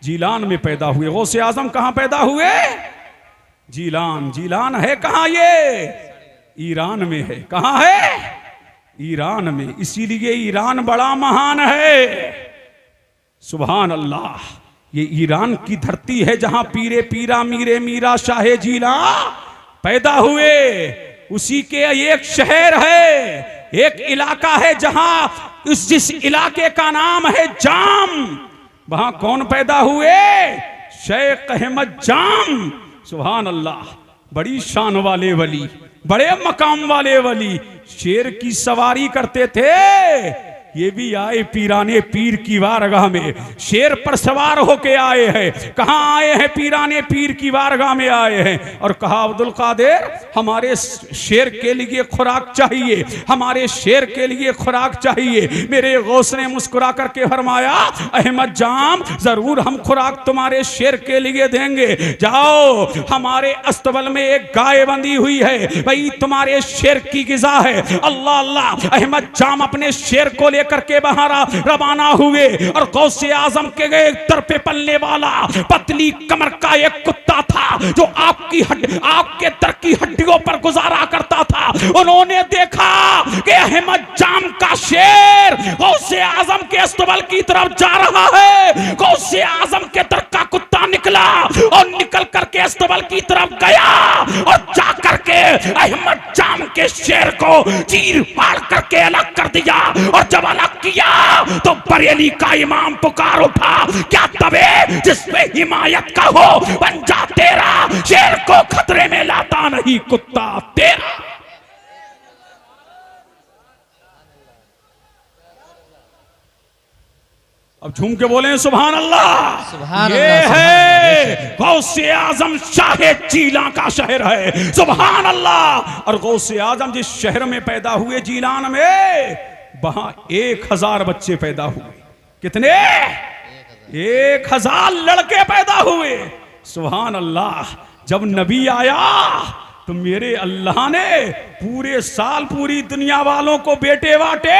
जीलान में पैदा हुए। गौसे आजम कहां पैदा हुए? जीलान। जीलान है कहां? ये ईरान में है। कहां है? ईरान में। इसीलिए ईरान बड़ा महान है। सुभान अल्लाह। ये ईरान की धरती है जहां पीरे पीरा मीरे मीरा शाहे जीला पैदा हुए। उसी के एक शहर है, एक इलाका है जहां जिस इलाके का नाम है जाम। वहां कौन पैदा हुए? शेख अहमद जाम। सुभान अल्लाह। बड़ी शान वाले वली, बड़े मकाम वाले वली, शेर की सवारी करते थे। ये भी आए पीराने पीर की वारगाह में, शेर पर सवार होके आए हैं। कहां आए हैं? पीराने पीर की वारगाह में आए हैं। और कहा अब्दुल कादिर हमारे शेर के लिए खुराक चाहिए, हमारे शेर के लिए खुराक चाहिए। मेरे गौस ने मुस्कुरा करके फरमाया अहमद जाम जरूर हम खुराक तुम्हारे शेर के लिए देंगे। जाओ हमारे अस्तबल में एक गाय बंधी हुई है, भाई तुम्हारे शेर की गिजा है। अल्लाह अल्लाह। अहमद जाम अपने शेर को करके बाहर रवाना हुए और गौसे आजम के एक तरफे पलने वाला पतली कमर का एक कुत्ता था जो आपके तर की हड्डियों पर गुजारा करता था। उन्होंने देखा कि अहमद जाम का शेर गौसे आजम के अस्तबल की तरफ जा रहा है। गौसे आजम के तर का कुत्ता निकला और निकल करके अस्तबल की तरफ गया और जा करके अहमद जाम के शेर को चीर फाड़ करके अलग कर दिया। और जब अलग किया तो बरेली का इमाम पुकार उठा, क्या तबे जिसमें हिमायत का हो बन जा तेरा, शेर को खतरे में लाता नहीं कुत्ता तेरा। अब झूम के बोले सुभान अल्लाह। सुभान ये अल्लाह, है गौसे आजम शाहे जीला का शहर है। सुभान अल्लाह। और गौसे आजम जिस शहर में पैदा हुए जीलान में, वहां 1000 बच्चे पैदा हुए। कितने? 1000 लड़के पैदा हुए। सुभान अल्लाह। जब नबी आया तो मेरे अल्लाह ने पूरे साल पूरी दुनिया वालों को बेटे बांटे।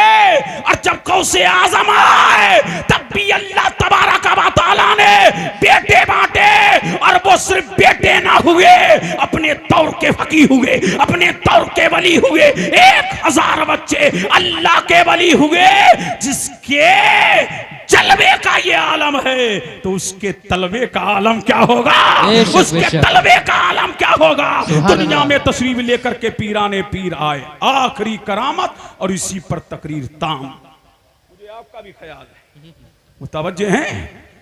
और जब गौसे आजम आए तब भी अल्लाह तबारक व तआला ने बेटे बांटे। और वो सिर्फ बेटे ना हुए, अपने दौर के फकीह हुए, अपने दौर के वली हुए। 1000 बच्चे अल्लाह के वली हुए। जिसके जलवे का ये आलम है तो उसके तलबे का आलम क्या होगा? उसके तलबे का आलम क्या होगा? दुनिया में तशरीफ लेकर के पीराने पीर आए, आखिरी करामत और इसी पर तकरीर ताम। मुझे आपका भी ख्याल है, मुतवज्जे हैं?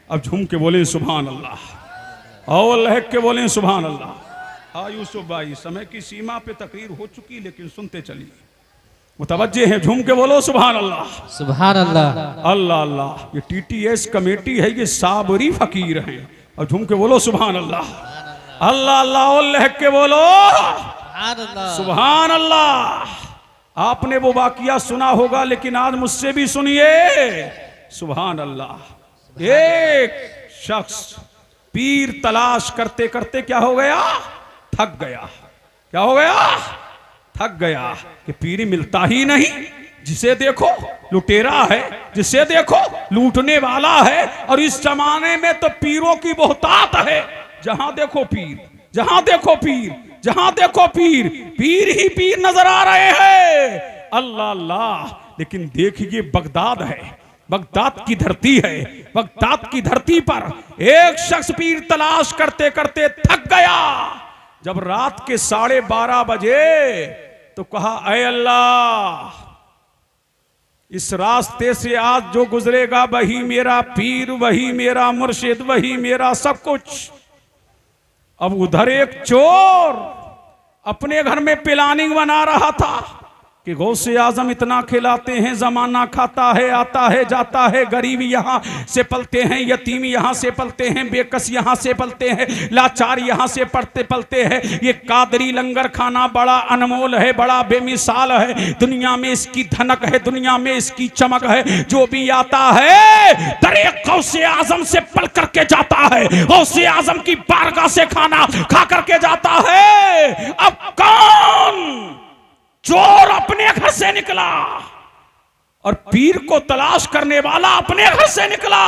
अब झूम के बोले सुभान अल्लाह और लहक के बोले सुभान अल्लाह। हाँ यूसुफ भाई, समय की सीमा पे तकरीर हो चुकी लेकिन सुनते चलिए। मुतवज्जे हैं, झूम के बोलो सुभान अल्लाह। सुभान अल्लाह। अल्लाह अल्लाह। ये टीटीएस कमेटी है, ये साबरी फकीर हैं। और झूम के बोलो सुभान अल्लाह। अल्लाह अल्लाह और लहक के बोलो सुभान अल्लाह। आपने वो वाकिया सुना होगा लेकिन आज मुझसे भी सुनिए। सुभान अल्लाह। एक शख्स पीर तलाश करते करते क्या हो गया? थक गया। क्या हो गया? थक गया कि पीर मिलता ही नहीं। जिसे देखो लुटेरा है, जिसे देखो लूटने वाला है। और इस जमाने में तो पीरों की बहुतात है। जहां देखो पीर, जहां देखो पीर, जहां देखो पीर, पीर ही पीर नजर आ रहे हैं। अल्लाह अल्लाह। लेकिन देखिए बगदाद है, बगदाद की धरती है। बगदाद की धरती पर एक शख्स पीर तलाश करते करते थक गया। जब रात के 12:30 बजे तो कहा ऐ अल्लाह, इस रास्ते से आज जो गुजरेगा वही मेरा पीर, वही मेरा मुर्शिद, वही मेरा सब कुछ। अब उधर एक चोर अपने घर में प्लानिंग बना रहा था कि गौसे आजम इतना खिलाते हैं, जमाना खाता है, आता है जाता है, गरीब यहाँ से पलते हैं, यतीम यहाँ से पलते हैं, बेकस यहाँ से पलते हैं, लाचार यहाँ से पलते पलते हैं। ये कादरी लंगर खाना बड़ा अनमोल है, बड़ा बेमिसाल है। दुनिया में इसकी धनक है, दुनिया में इसकी चमक है। जो भी आता है दरे गौसे आजम से पल करके जाता है, गौसे आजम की बारगाह से खाना खा करके जाता है। अब कौन? चोर अपने घर से निकला और पीर को तलाश करने वाला अपने घर से निकला।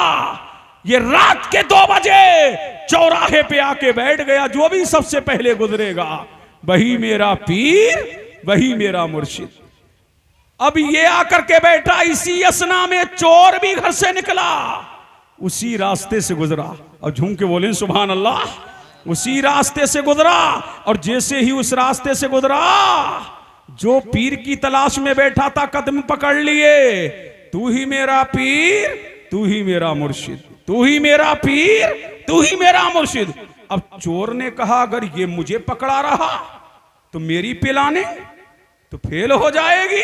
ये रात के 2 बजे चौराहे पे आके बैठ गया। जो भी सबसे पहले गुजरेगा वही मेरा पीर, वही मेरा मुर्शिद। अब ये आकर के बैठा, इसी असना में चोर भी घर से निकला, उसी रास्ते से गुजरा। और झूम के बोले सुभान अल्लाह। उसी रास्ते से गुजरा, और जैसे ही उस रास्ते से गुजरा, जो पीर की तलाश में बैठा था कदम पकड़ लिए। तू ही मेरा पीर, तू ही मेरा मुर्शिद, तू ही मेरा पीर, तू ही मेरा मुर्शिद। अब चोर ने कहा अगर ये मुझे पकड़ा रहा तो मेरी पिलाने तो फेल हो जाएगी।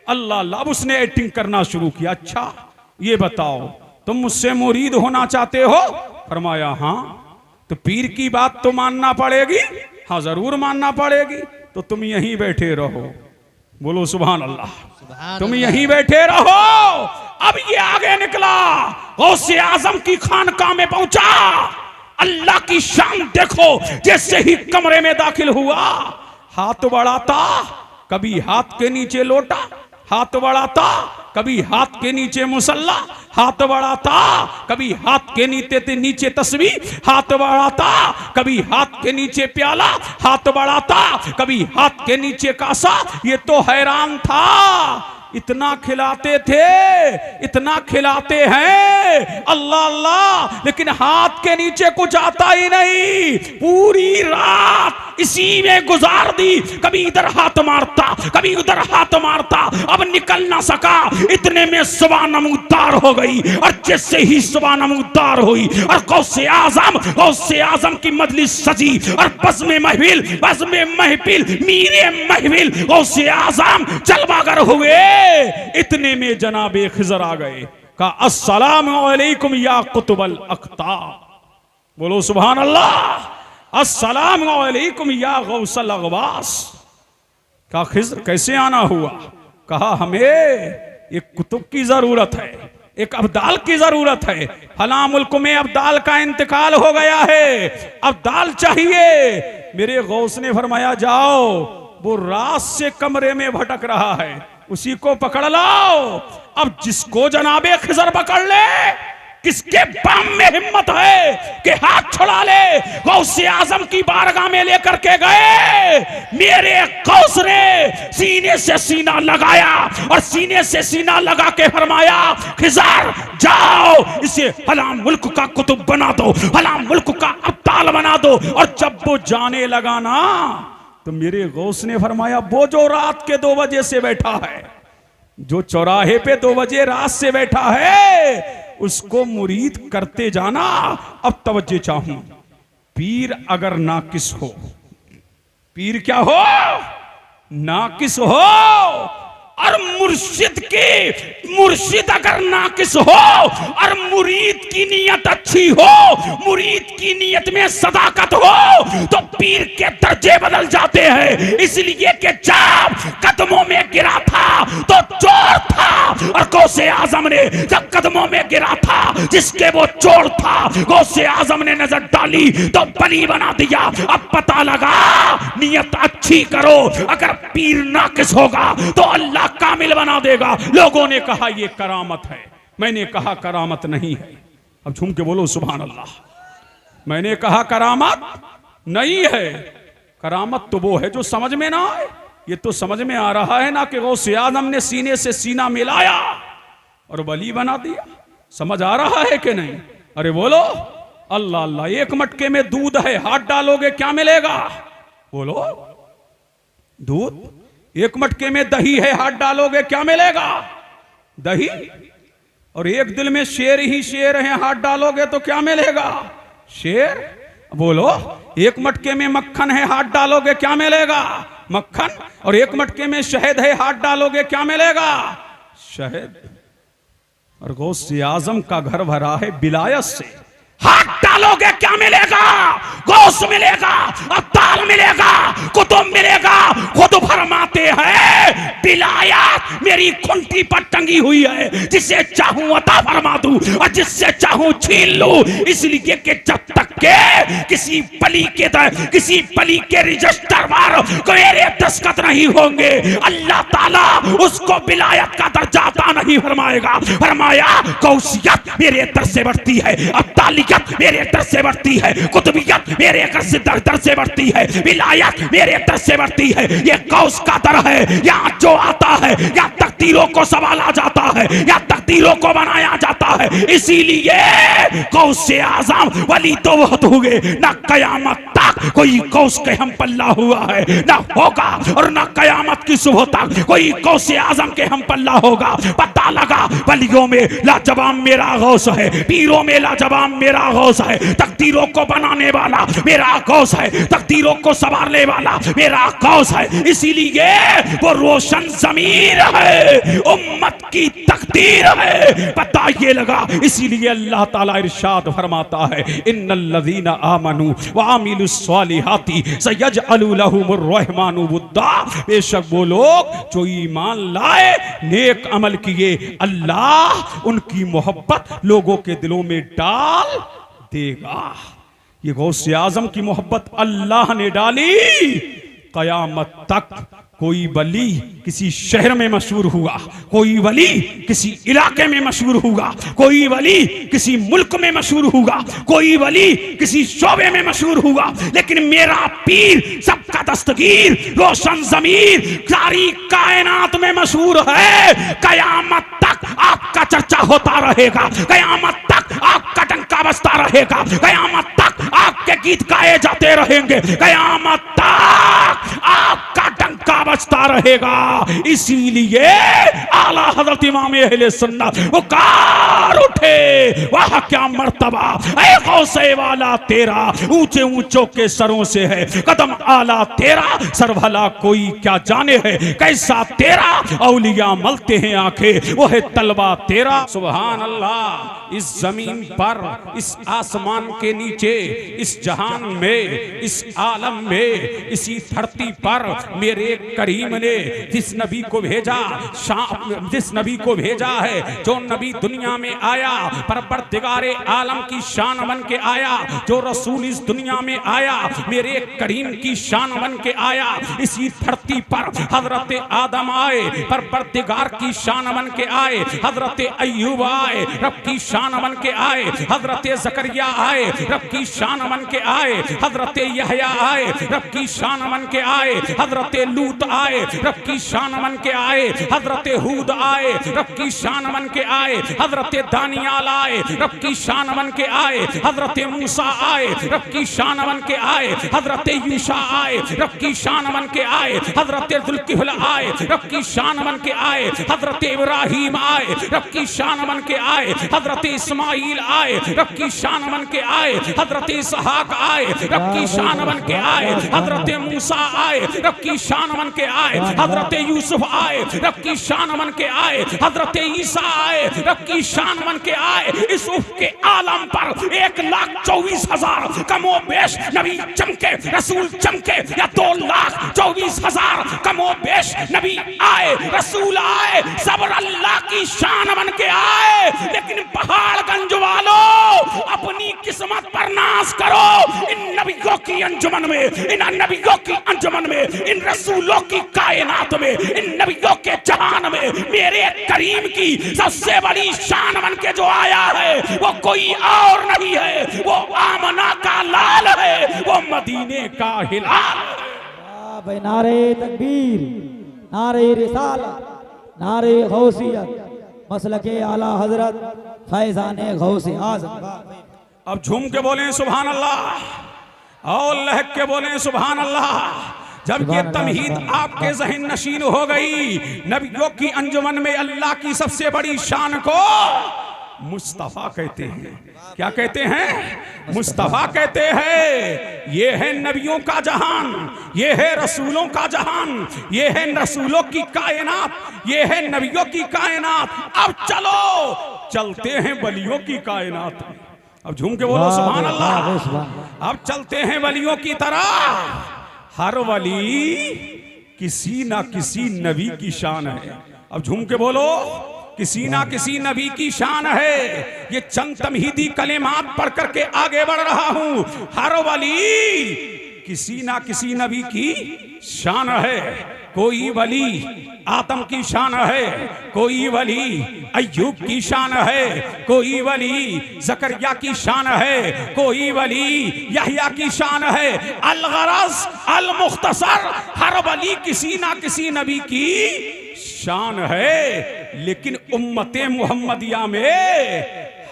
अल्लाह अल्लाह, अब उसने एक्टिंग करना शुरू किया। अच्छा ये बताओ तुम मुझसे मुरीद होना चाहते हो? फरमाया हाँ। तो पीर की बात तो मानना पड़ेगी? हाँ जरूर मानना पड़ेगी। तो तुम यहीं बैठे रहो। बोलो सुभान अल्लाह। तुम यहीं बैठे रहो। अब ये आगे निकला, गौसे आजम की खानकाह में पहुंचा। अल्लाह की शान देखो, जैसे ही कमरे में दाखिल हुआ, हाथ बढ़ाता, कभी हाथ के नीचे लोटा, हाथ बढ़ाता, कभी हाथ के नीचे मुसल्ला, हाथ बढ़ाता, कभी हाथ के नीचे तस्वीर, हाथ बढ़ाता, कभी हाथ के नीचे प्याला, हाथ बढ़ाता, कभी हाथ के नीचे कासा। ये तो हैरान था, इतना खिलाते थे, इतना खिलाते हैं, अल्लाह अल्लाह, लेकिन हाथ के नीचे कुछ आता ही नहीं। पूरी रात इसी में गुजार दी। कभी इधर हाथ मारता, कभी उधर हाथ मारता, अब निकल ना सका। इतने में सुबह नमूदार हो गई, और जैसे ही सुबह नमूदार हुई और गौसे आजम की मजलिस सजी, और बज़ में महफिल, मीरे महफिल, गौसे आजम जलवागर हुए। इतने में जनाबे खिज़र आ गए, कहा अस्सलामु अलैकुम या कुतुबल अख्ताब। बोलो सुभान अल्लाह। अस्सलामु अलैकुम या गौसल अगवास। कहा खिज़र कैसे आना हुआ? कहा हमें एक कुतुब की जरूरत है, एक अब्दाल की जरूरत है। फला मुल्क में अब्दाल का इंतकाल हो गया है, अब्दाल चाहिए। मेरे गौस ने फरमाया जाओ, वो रात से कमरे में भटक रहा है, उसी को पकड़ लाओ। अब जिसको जनाबे खिज़र पकड़ ले, किसके बाम में हिम्मत है कि हाथ छुड़ा ले, गौसे आजम की बारगाह में लेकर के गए। मेरे गौस ने सीने से सीना लगाया, और सीने से सीना लगा के फरमाया खिज़र जाओ, इसे फला मुल्क का कुतुब बना दो, फला मुल्क का अब्दाल बना दो। और जब वो जाने लगा ना, तो मेरे गौस ने फरमाया वो जो रात के 2 बजे से बैठा है, जो चौराहे पे 2 बजे रात से बैठा है, उसको मुरीद करते जाना। अब तवज्जो चाहूं, पीर अगर नाकिस हो, पीर क्या हो? नाकिस हो। और मुर्शिद अगर नाकिस हो, और मुरीद की नीयत अच्छी हो, मुरीद की नीयत में सदाकत हो, तो पीर के दर्जे बदल जाते हैं। इसलिए कि जब कदमों में गिरा था तो चोर था, और गौसे आजम ने जब कदमों में गिरा था, जिसके वो चोर था, गौसे आजम ने नजर डाली तो बली बना दिया। अब पता लगा, नीयत अच्छी करो, अगर पीर नाकिस होगा तो अल्लाह कामिल बना देगा। लोगों ने कहा ये करामत है, मैंने कहा करामत नहीं है। अब झूम के बोलो सुभान अल्लाह। मैंने कहा करामत नहीं है। करामत तो वो है जो समझ में ना आए। ये तो समझ में आ रहा है ना कि गौसे आजम ने सीने से सीना मिलाया और वली बना दिया। समझ आ रहा है कि नहीं? अरे बोलो अल्लाह अल्लाह। एक मटके में दूध है, हाथ डालोगे क्या मिलेगा? बोलो दूध। एक मटके में दही है, हाथ डालोगे क्या मिलेगा? दही। और एक दिल में शेर ही शेर है, हाथ डालोगे तो क्या मिलेगा? शेर। बोलो एक मटके में मक्खन है, हाथ डालोगे क्या मिलेगा? मक्खन। और एक मटके में शहद है, हाथ डालोगे क्या मिलेगा? शहद। और गौसे आजम का घर भरा है विलायत से, हाथ डालोगे क्या मिलेगा? गौस मिलेगा, अब्दाल मिलेगा, कुतुब मिलेगा। खुद फरमाते हैं विलायत मेरी खूंटी पर टंगी हुई है, जिसे चाहूं अता फरमा दूं और जिससे चाहूं छीन लूं। इसलिए कि जब तक के किसी पली के रजिस्टर पर मेरे दस्तखत नहीं होंगे, अल्लाह ताला उसको विलायत का दर्जा अता नहीं फरमाएगा। फरमाया गौसियत मेरे दर से बढ़ती है, अब्दालियत मेरे दर से बढ़ती है, कुतुबियत मेरे दर से बढ़ती है, विलायत मेरे दर से बढ़ती है। ये गौस का दर है, यहाँ जो आता है या तकदीरों को संभाला जाता है या तकदीरों को बनाया जाता है। इसीलिए गौसे आजम वली तो बहुत हुए, ना कयामत तक कोई गौस के हम पल्ला हुआ है, ना होगा, और ना कयामत की सुबह तक कोई गौसे आजम के हम पल्ला होगा। पता लगा वलियों में लाजवाब मेरा गौस है, पीरों में लाजवाब मेरा गौस है, तकदीरों को बनाने वाला मेरा गौस है, तकदीरों को संवारने वाला मेरा गौस है। इसीलिए वो रोशन ज़मीर है, उम्मत की तकदीर है, पता ये लगा। इसीलिए अल्लाह ताला इरशाद फरमाता है, इन्नल्लज़ीना आमनू व आमिलुस्सॉलिहाति सयजअलु लहुमुर रहमानु वुद्दा। बेशक वो लोग जो ईमान लाए, नेक अमल किए, अल्लाह उनकी मोहब्बत लोगों के दिलों में डाल देगा। ये गौसे आजम की मोहब्बत अल्लाह ने डाली। कयामत तक कोई वली किसी शहर में मशहूर हुआ, कोई वली किसी इलाके में मशहूर हुआ, कोई वली किसी मुल्क में मशहूर हुआ, कोई वली किसी शोबे में मशहूर हुआ, लेकिन मेरा पीर सबका दस्तगीर रोशन ज़मीर सारी कायनात में मशहूर है। कयामत तक आपका चर्चा होता रहेगा, कयामत तक आपका डंका बजता रहेगा, कयामत तक आपके गीत गाए जाते रहेंगे, कयामत तक आपका डंका बजता रहेगा। इसीलिए आला हज़रत इमाम अहले सुन्नत पुकार उठे, वाह क्या मर्तबा ऐ गौसे वाला तेरा, ऊंचे ऊंचों के सरों से है कदम आला तेरा, सर भला कोई क्या जाने है कैसा तेरा, औलिया मलते हैं आंखें वो है तलवा तेरा। सुभान अल्लाह। इस जमीन पर, इस आसमान के नीचे, इस जहान में, इस आलम में, इसी धरती पर मेरे करीम ने जिस नबी को भेजा, जिस नबी को भेजा है, जो नबी दुनिया में आया परवरदिगारे आलम की शान बन के आया, जो रसूल इस दुनिया में आया मेरे करीम की शान बन के आया। इसी धरती पर हजरत आदम आए, परवरदिगार की शान बन के आए, हजरत अय्यूब आए, रब की शान बन के आए, हजरत ज़करिया आए, रब की शान बन के आए, हजरत यहया आए, रब की शान बन के आए, हजरत लूत आए, रब की शान बन के आए, हजरत हूद आए, रब की शान बन के आए, हजरत दानियाल आए, रब की शान बन के आए, हजरत मूसा आए, रब की शान बन के आए, हजरत यूशा आए, रब की शान बन के आए, हजरत जुल्किफल आए, रब की शान बन के आए, हजरत इब्राहीम आए, रब की शान बन के आए, हजरत इस्माइल आए, रब की शान बन के आए, हजरत इसहाक आए, रब की शान बन के आए, हजरत मूसा आए, रब की शान बन के आए, हजरत यूसुफ आए, रब की शान बन के आए, हजरत ईसा आए, रब की शान बन के आए। इस उफ के आलम पर 1,24,000 कमो बेश नबी चमके, रसूल चमके, या 2,24,000 कमो बेश नबी आए, रसूल आए, सब अल्लाह की शान बन के आए। लेकिन पहाड़गंज वालों अपनी किस्मत पर नाज करो। इन नबियों की अंजुमन में, इन नबियों की अंजुमन में, इन रसूलों की कायनात में, इन नबियों के जहान में मेरे करीम की सबसे बड़ी शान बन के जो आया है वो कोई और नहीं है, वो आमना का लाल है, वो मदीने का हिलाल। भाई नारे तकबीर, नारे रिसालत, नारे गौसियत, मसलके आला हजरत फैजाने गौसे आज़म। अब झूम के बोलें सुभान अल्लाह, और लहक के बोलें सुभान अल्लाह। जब ये तमहीद आपके ज़हन नशीन हो गई, नबियों की अंजुमन में अल्लाह की सबसे बड़ी शान को मुस्तफ़ा कहते हैं। क्या कहते हैं? मुस्तफ़ा कहते हैं। ये है नबियों का जहान, ये है रसूलों का जहान, ये है रसूलों की कायनात, ये है नबियों की कायनात। अब चलो चलते हैं वलियों की कायनात में। अब झूम के बोलो सुभान अल्लाह। अब चलते हैं वलियों की तरह। हर वली किसी ना किसी नबी की शान है। अब झूम के बोलो किसी ना किसी नबी की शान है। ये चंद तमहीदी कलेमात पढ़ करके आगे बढ़ रहा हूं। हर वली किसी ना किसी नबी की शान है। कोई वली आदम की शान है, कोई वली अय्यूब की शान है, कोई वली जकरिया की शान है, कोई वली यहया की शान है। अल गरज अल मुख्तसर, हर वली किसी ना किसी नबी की शान है। लेकिन उम्मते मुहम्मदिया में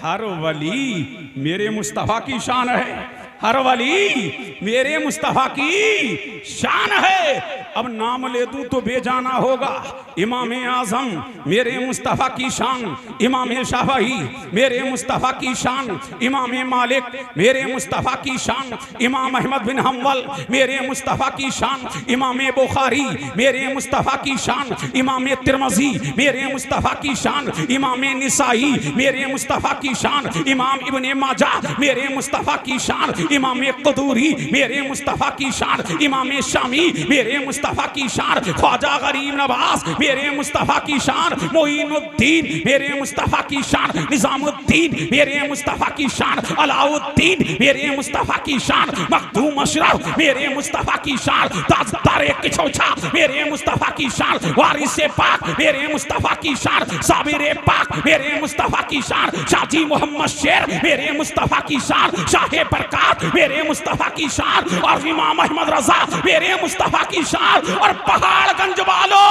हर वली मेरे मुस्तफा की शान है। हर वली मेरे मुस्तफा की शान है। अब नाम ले दूं तो बेजाना होगा। इमाम आजम मेरे मुस्तफा की शान, इमाम शाफई मेरे मुस्तफा की शान, इमाम मालिक मेरे मुस्तफा की शान, इमाम अहमद बिन हम्बल मेरे मुस्तफा की शान, इमाम बुखारी मेरे मुस्तफा की शान, इमाम तिरमजी मेरे मुस्तफा की शान, इमाम निसाई मेरे मुस्तफा की शान, इमाम इब्ने माजा मेरे मुस्तफा की शान, इमाम कुदूरी मेरे मुस्तफा की शान, इमाम शामी मेरे मुस्तफा की शान, ख्वाजा गरीब नवाज मेरे मुस्तफा की शान, मोइनुद्दीन मेरे मुस्तफा की शान, निजामुद्दीन मेरे मुस्तफा की शान, अलाउद्दीन मेरे मुस्तफा की शान, मखदूम अशरफ मेरे मुस्तफा की शान, ताजदारे किछोछा मेरे मुस्तफा की शान, वारिसे पाक मेरे मुस्तफा की शान, साबिरे पाक मेरे मुस्तफा की शान, शाजी मोहम्मद शेर मेरे मुस्तफा की शान, शाहे बरकात मेरे मुस्तफा की शान, और इमाम अहमद रजा मेरे मुस्तफा की शान, और पहाड़गंज वालों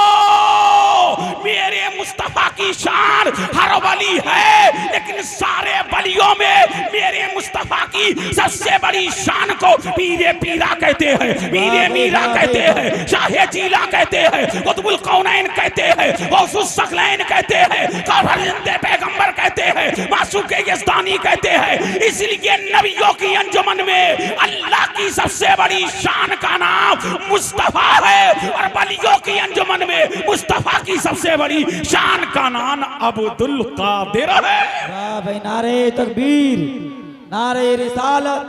मेरे मुस्तफा की शान। हर वली है, लेकिन सारे वलियों में मेरे मुस्तफा की सबसे बड़ी शान को पीरे पीरा कहते हैं, पीरे मीरा कहते हैं, शाहे जीला कहते हैं, कुतुबुल कौनैन कहते हैं, गौसुस सकलैन कहते हैं, जिंदे पैगंबर कहते हैं, मासूके यज़दानी कहते हैं। इसलिए नबियों की अंजुमन में अल्लाह की सबसे बड़ी शान का नाम मुस्तफा है, और वलियों की अंजुमन में मुस्तफा की सबसे बड़ी शान का नाम अब्दुल कादिर है। वाह भाई, नारे तकबीर, नारे रिसालत,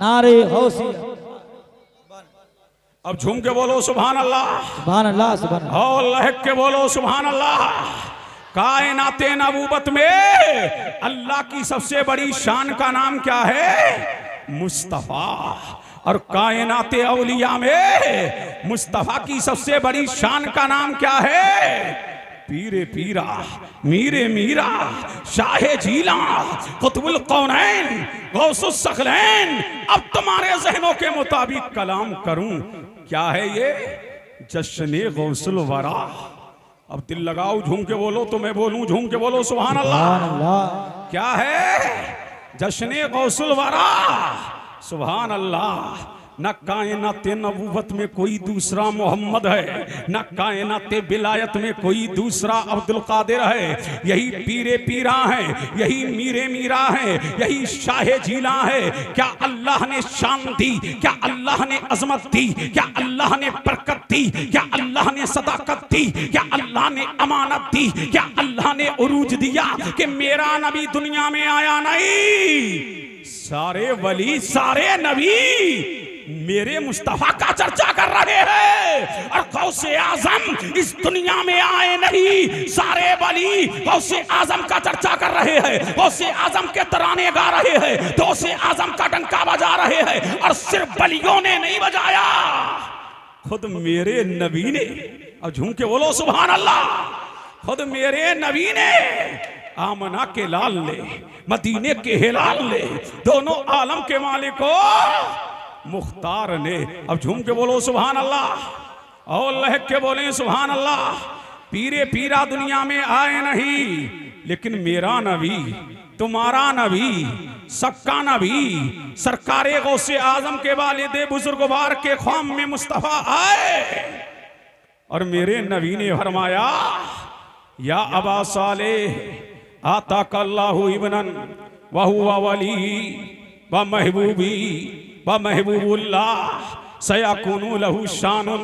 नारे गौसियत। अब झूम के बोलो सुभान अल्लाह, सुभान अल्लाह, सुभान अल्लाह। और लहक के बोलो सुभान अल्लाह। कायनाते नबूवत में अल्लाह की सबसे बड़ी शान का नाम क्या है? मुस्तफा। और कायनाते औलिया में मुस्तफा की सबसे बड़ी शान का नाम क्या है? पीरे पीरा, मीरे मीरा, शाहे जीला, कुतुबुल कौनैन, गौसुस सकलैन। अब तुम्हारे जहनों के मुताबिक कलाम करूं, क्या है ये? जश्ने गौसुल वरा। अब दिल लगाओ, झूम के बोलो तो मैं बोलूं, झूम के बोलो सुभान अल्लाह। क्या है? जश्ने गौसुल वरा। सुभान अल्लाह। न कायनाते नबूवत में कोई दूसरा मोहम्मद है, न कायनाते बिलायत में कोई दूसरा अब्दुल कादिर है। यही पीरे पीरा है, यही मीरे मीरा है, यही शाहे जीला है। क्या अल्लाह ने शान दी? क्या अल्लाह ने अजमत दी? क्या अल्लाह ने बरकत दी? क्या अल्लाह ने सदाकत दी? क्या अल्लाह ने अमानत दी? क्या अल्लाह ने उरूज दिया कि मेरा नबी दुनिया में आया नहीं? सारे वली, सारे नबी मेरे मुस्तफा का चर्चा कर रहे हैं। और गौसे आजम इस दुनिया में आए नहीं, सारे वली गौसे आजम का चर्चा कर रहे हैं, गौसे आजम के तराने गा रहे हैं, गौसे आजम का डंका बजा रहे हैं। और सिर्फ वलियों ने नहीं बजाया, खुद मेरे नबी ने। और झूम के बोलो सुभान अल्लाह। खुद मेरे नबी ने, आमना के लाल ने, मदीने के हिलाल ने, दोनों आलम के मालिको मुख्तार ने। अब झूम के बोलो सुभान अल्लाह, और लहक के बोले सुभान अल्लाह। पीरे पीरा दुनिया में आए नहीं, लेकिन मेरा नबी, तुम्हारा नबी, सबका नबी, सरकारे गौसे आजम के वालिदे बुजुर्गवार के ख्वाम में मुस्तफा आए। और मेरे नबी ने फरमाया, या अबा सालेह आताकल्लाहु इब्नन व हुवा वली व महबूबी व महबूबुल्लाह सयकुनु लहु शानुन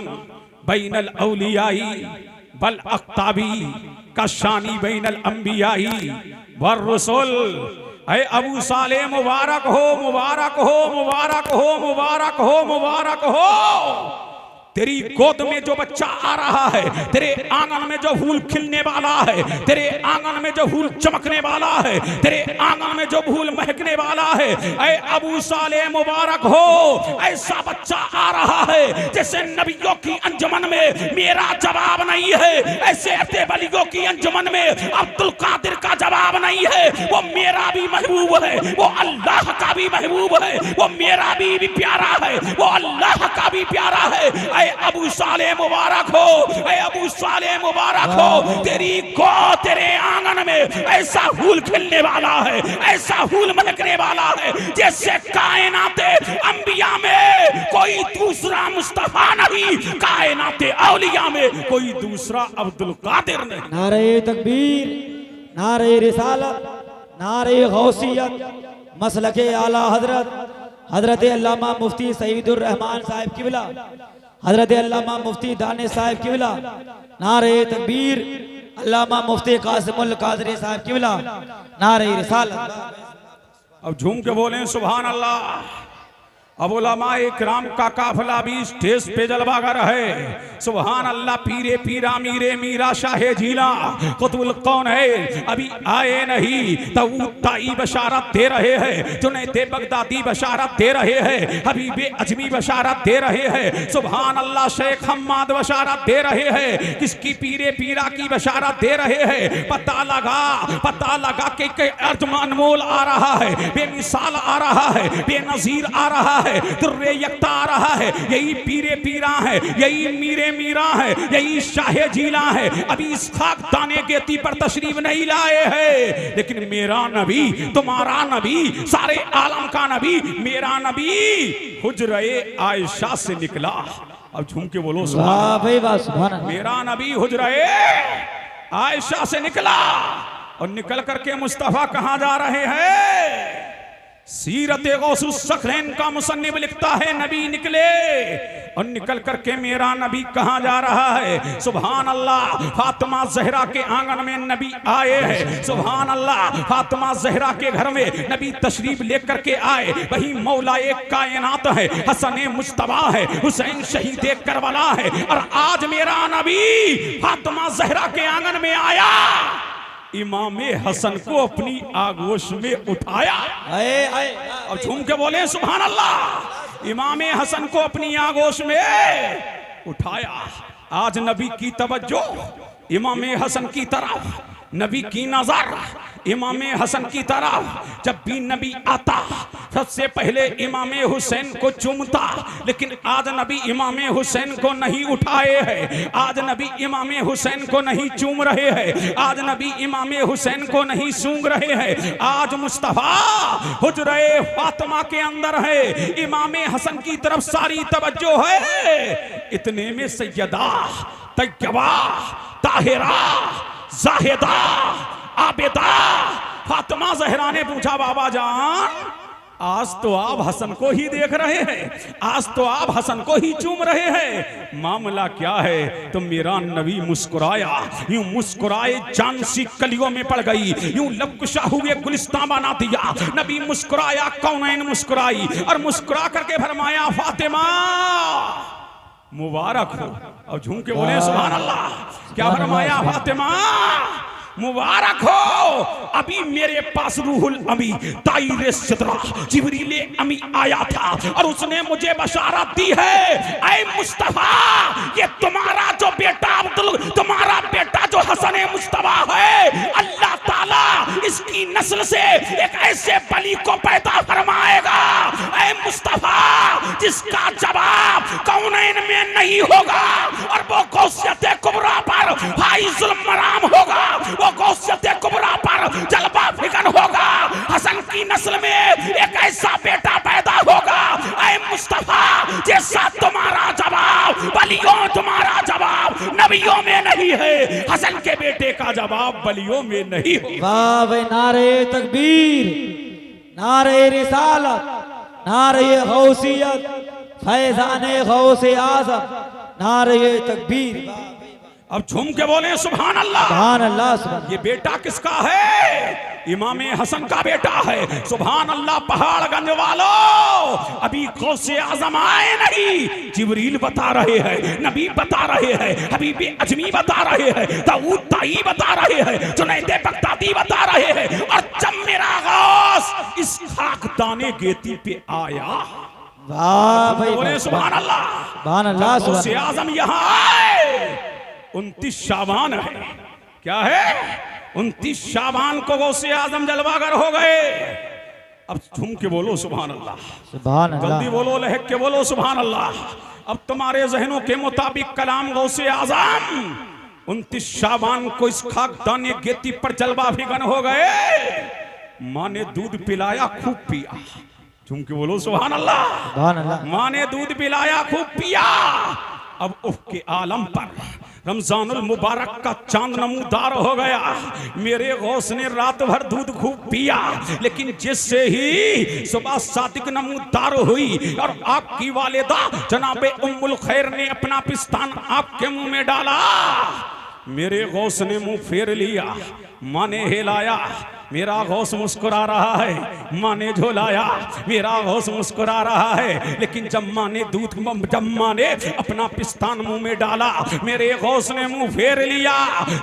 बैनल औलियाई बल अक्ताबी का शानी बैनल अंबियाई वर रसूल। ऐ अबू साले मुबारक हो, मुबारक हो, मुबारक हो, मुबारक हो, मुबारक हो। तेरी गोद में जो बच्चा आ रहा है, तेरे आंगन में जो फूल खिलने वाला है, तेरे आंगन में जो फूल चमकने वाला है, तेरे आंगन में जो फूल महकने वाला है, ऐ अबू साले मुबारक हो, ऐसा बच्चा आ रहा है जैसे नबियों की अंजुमन में मेरा जवाब नहीं है, ऐसे अते वलियों की अंजुमन में अब्दुल कादिर का जवाब नहीं है। वो मेरा भी महबूब है, वो अल्लाह का भी महबूब है, वो मेरा भी प्यारा है, वो अल्लाह का भी प्यारा है। ऐ अबू साले मुबारक हो, ऐ अबू साले मुबारक हो, तेरी तेरे आंगन में ऐसा फूल खिलने वाला है, ऐसा फूल महकने वाला है जैसे कायनाते अंबिया में कोई दूसरा मुस्तफा नहीं, कायनाते औलिया में कोई दूसरा अब्दुल कादिर नहीं। नारे तकबीर, नारे रिसालत, नारे गौसियत, मसलके आला हजरत अल्लामा मुफ्ती सईदुर रहमान साहिब किबला, हजरत अल्लामा मुफ्ती दानिश साहिब किबला, नारे तकबीर, अल्लामा मुफ्ती कासिमुल कादरी साहिब किबला, नारे रिसालत। अब झूम के बोले सुभान अल्लाह। अब उलमाए किराम का काफिला भी स्टेज पे जलवागर है। सुभान अल्लाह। पीरे पीरा मीरे मीरा शाहे झीला कुतुल कौन है, अभी आए नहीं तो ताई बशारत दे रहे हैं, जुनैदे बगदादी बशारत दे रहे हैं, हबीबे अजमी बशारत दे रहे हैं। सुभान अल्लाह। शेख हम्माद बशारत दे रहे हैं, किसकी पीरे पीरा की बशारत दे रहे हैं। पता लगा के अर्जमान मोल आ रहा है, बेमिसाल आ रहा है, बेनजीर आ रहा है, दुर्रे यक्ता आ रहा है। यही पीरे पीरा है, यही मीरे मीरा है, यही शाहे झीला है। अभी इस खाक दाने गेती पर तशरीफ नहीं लाए हैं, लेकिन मेरा नबी, तुम्हारा नबी, सारे आलम का नबी, मेरा नबी हुजरे आयशा से निकला। अब झूम के बोलो सुभान। मेरा नबी हुजरे आयशा से निकला और निकल करके मुस्तफा कहां जा रहे हैं। सीरत गौसुस सखलैन का मुसन्निफ लिखता है, नबी निकले और निकल करके मेरा नबी कहां जा रहा है। सुभान अल्लाह। फातिमा जहरा के आंगन में नबी आए हैं। सुभान अल्लाह। फातिमा जहरा के घर में नबी तशरीफ लेकर के आए। वही मौला एक कायनात है, हसन मुज्तबा है, हुसैन शहीद करबला है। और आज मेरा नबी फातिमा जहरा के आंगन में आया, इमामे हसन को अपनी आगोश में उठाया। और झूम के बोले सुभान अल्लाह। इमामे हसन को अपनी आगोश में उठाया। आज नबी की तवज्जो इमामे हसन की तरफ, नबी की नजर इमामे हसन की तरफ। जब भी नबी आता सबसे पहले इमामे हुसैन को चूमता, लेकिन आज नबी इमामे हुसैन को नहीं उठाए हैं, आज नबी इमामे हुसैन को नहीं चूम रहे हैं, आज नबी इमामे हुसैन को नहीं सूंघ रहे हैं। आज मुस्तफा हुजरे फातिमा के अंदर है, इमामे हसन की तरफ सारी तवज्जो है। इतने में सैयदा तैयबा ताहिरा जाहिदा आबिदा फातिमा जहरा ने पूछा, बाबा जान आज तो आप हसन को ही देख रहे हैं, आज तो आप हसन को ही चूम रहे हैं, मामला क्या है। तो मेरा नबी मुस्कुराया, यूं मुस्कुराए जान सी कलियों में पड़ गई, यूं लबकुशा हुए गुलिस्तान बना दिया। नबी मुस्कुराया, कौनैन मुस्कुराई और मुस्कुरा करके फरमाया, फातिमा मुबारक हो। और झूम के बोले सुभान अल्लाह। क्या फरमाया, फातिमा मुबारक हो। अभी मेरे पास रूहुल अमी ताइरे सिदरा जिब्रील अमी आया था और उसने मुझे बशारत दी है, ऐ मुस्तफा ये तुम्हारा जो बेटा तुम्हारा बेटा जो हसन मुस्तफा है, अल्लाह ताला इसकी नस्ल से एक ऐसे बली को पैदा फरमाएगा, ऐ मुस्तफा जिसका जवाब कौनैन में नहीं होगा, और वो गौसियत कुबरा पर फाइजुल मराम होगा, वो गौसियत कुबरा पर जलवा फिगन होगा। हसन की नस्ल में एक ऐसा बेटा पैदा होगा, ऐ मुस्तफा जैसा तुम्हारा जवाब बलियों तुम्हारा जवाब नबियों में नहीं है, हसन के बेटे का जवाब बलियों में नहीं है। वाह भाई, नारे तकबीर, नारे रिसालत, नारे गौसियत, फैजाने गौसे आज़म, नारे तकबीर। अब झूम के बोले सुभान अल्लाह। सुभान अल्लाह। ये बेटा किसका है? इमाम हसन का बेटा है। सुभान अल्लाह। पहाड़गंज वालों, अभी गौसे आजम आए नहीं, जिब्रील बता रहे हैं, नबी बता रहे हैं, हबीबी अजमी बता रहे हैं, दाऊद ताई बता रहे हैं, जुनैद बगदादी बता रहे हैं। और जब मेरा गौस इस खाकदाने गेती पे आया, वाह भाई, बोले सुभान अल्लाह, सुभान अल्लाह, सुभान गौसे आजम यहाँ आए। 29 शाबान है, क्या है? 29 शाबान को गौसे आजम जलवागर हो गए। अब झूम के बोलो सुभान अल्लाह, सुभान अल्लाह, जल्दी बोलो, लहक के बोलो सुभान अल्लाह। अब तुम्हारे जहनों के मुताबिक कलाम गौसे आजम 29 शाबान को इस खाकदाने गेती पर जलवा फिगन हो गए। माँ ने दूध पिलाया, खूब पिया। झूम के बोलो सुभान अल्लाह, सुभान अल्लाह। माँ ने दूध पिलाया, खूब पिया। अब उफ के आलम पर रमजानुल मुबारक का चांद नमूदार हो गया। मेरे गौस ने रात भर दूध खूब पिया, लेकिन जिससे ही सुबह सादिक नमूदार हुई और आपकी वालिदा जनाबे उम्मुल खैर ने अपना पिस्तान आपके मुंह में डाला, मेरे गौस ने मुंह फेर लिया। माँ ने हिलाया, मेरा गौस मुस्कुरा रहा है। माँ ने झोलाया, मेरा गौस मुस्कुरा रहा है। लेकिन जब माँ ने अपना पिस्तान मुंह में डाला, मेरे गौस ने मुंह फेर लिया।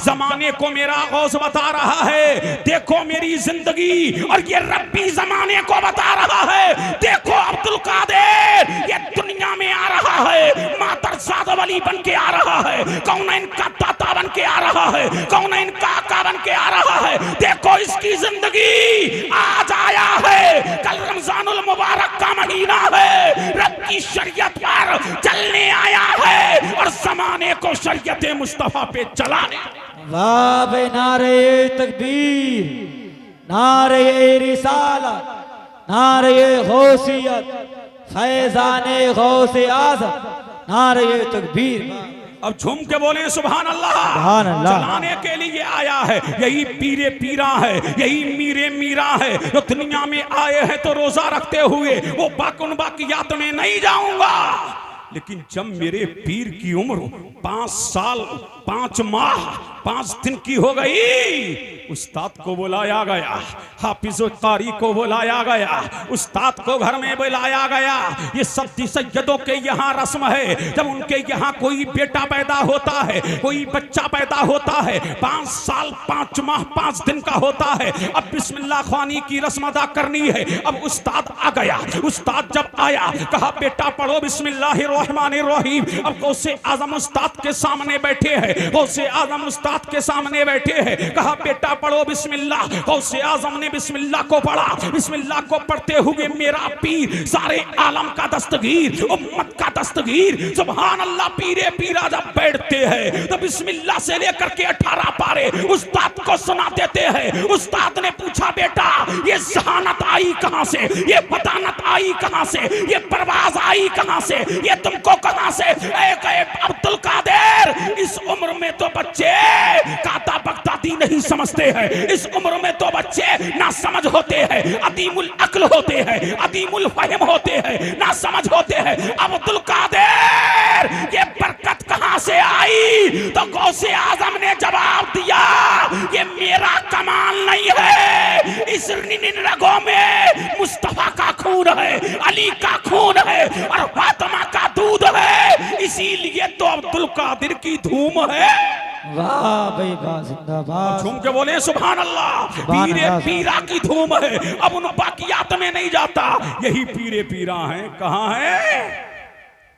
जमाने को मेरा गौस बता रहा है, देखो मेरी जिंदगी, और ये रब्बी जमाने को बता रहा है, देखो अब्दुल कादिर ये दुनिया में आ रहा है, मातरजादा वली बन के आ रहा है, कौन इनका दाता बन के आ रहा है, कौन इनका आका बन के आ रहा है। देखो इसकी जिंदगी आज आया है, कल रमजानुल मुबारक का महीना है, रब की शरीयत पर चलने आया है और जमाने को शरीयत मुस्तफा पे चलाने। वाह भाई, नारे तकबीर, नारे रिसालत, नारे गौसियत, फैजाने गौसे आज़म, नारे तकबीर। अब झूम के बोले सुभान अल्लाह। सुभान अल्लाह। चलाने के लिए आया है, यही पीरे पीरा है, यही मीरे मीरा है जो दुनिया में आए हैं तो रोजा रखते हुए वो बाकुन बाकियात में नहीं जाऊंगा। लेकिन जब मेरे पीर की उम्र 5 साल 5 माह 5 दिन की हो गई, उस्ताद को बुलाया गया, हाफिज़ कारी को बुलाया गया, उस्ताद को घर में बुलाया गया। ये सद्दी सैयदों के यहाँ रस्म है, जब उनके यहाँ कोई बेटा पैदा होता है, कोई बच्चा पैदा होता है, 5 साल 5 माह 5 दिन का होता है, अब बिस्मिल्लाह ख्वानी की रस्म अदा करनी है। अब उस्ताद आ गया, उस्ताद जब आया कहा बेटा पढ़ो बिस्मिल्लाहिर्रहमानिर्रहीम। अब गौसे आजम उस्ताद के सामने बैठे हैं, गौसे आजम उस्ताद के सामने बैठे हैं, कहा बेटा पढ़ो बिस्मिल्लाह। गौसे आजम ने बिस्मिल्लाह को पढ़ा। बिस्मिल्लाह को पढ़ते हुए मेरा पीर, सारे आलम का दस्तगीर, उम्मत का दस्तगीर, सुभान अल्लाह, पीरे पीरा जब बैठते हैं तो बिस्मिल्लाह से लेकर के 18 पारे उस्ताद को सुना देते हैं। उस्ताद ने पूछा बेटा ये जहानत आई कहां से, ये बदानत आई कहां से, ये परवाज आई कहां से, ये तुमको कहां से? अब्दुल कादिर, इस उम्र में तो बच्चे काता बगदादी नहीं समझते हैं, इस उम्र में तो बच्चे ना समझ होते हैं, अदीमुल अक्ल होते हैं, अदीमुल फहम होते हैं, ना समझ होते हैं। अब्दुल कादिर ये बरकत कहां से आई? तो गौसे आजम ने जवाब दिया ये मेरा कमाल नहीं है, इस रगों में मुस्तफा का खून है, अली का खून है और फातिमा का दूध है, इसीलिए तो अब्दुल कादिर की धूम है। वाह भाई वाह, जिंदाबाद। झूम के बोले सुभान अल्लाह। पीरे पीरा की धूम है, अब उन बाकियात में नहीं जाता। यही पीरे पीरा हैं, कहाँ है?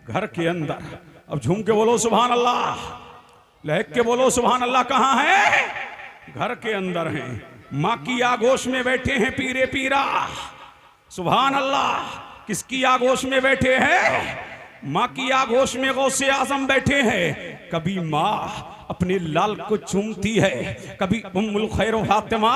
घर के अंदर। अब झूम के बोलो सुभान अल्लाह, लहक के बोलो सुभान अल्लाह। कहाँ है? घर के अंदर हैं, माँ की आगोश में बैठे हैं पीरे पीरा। सुभान अल्लाह। किसकी आगोश में बैठे हैं? माँ की आगोश में गौसे आजम बैठे हैं। कभी माँ अपने लाल को चूमती है, कभी उम्मुल खैर फातिमा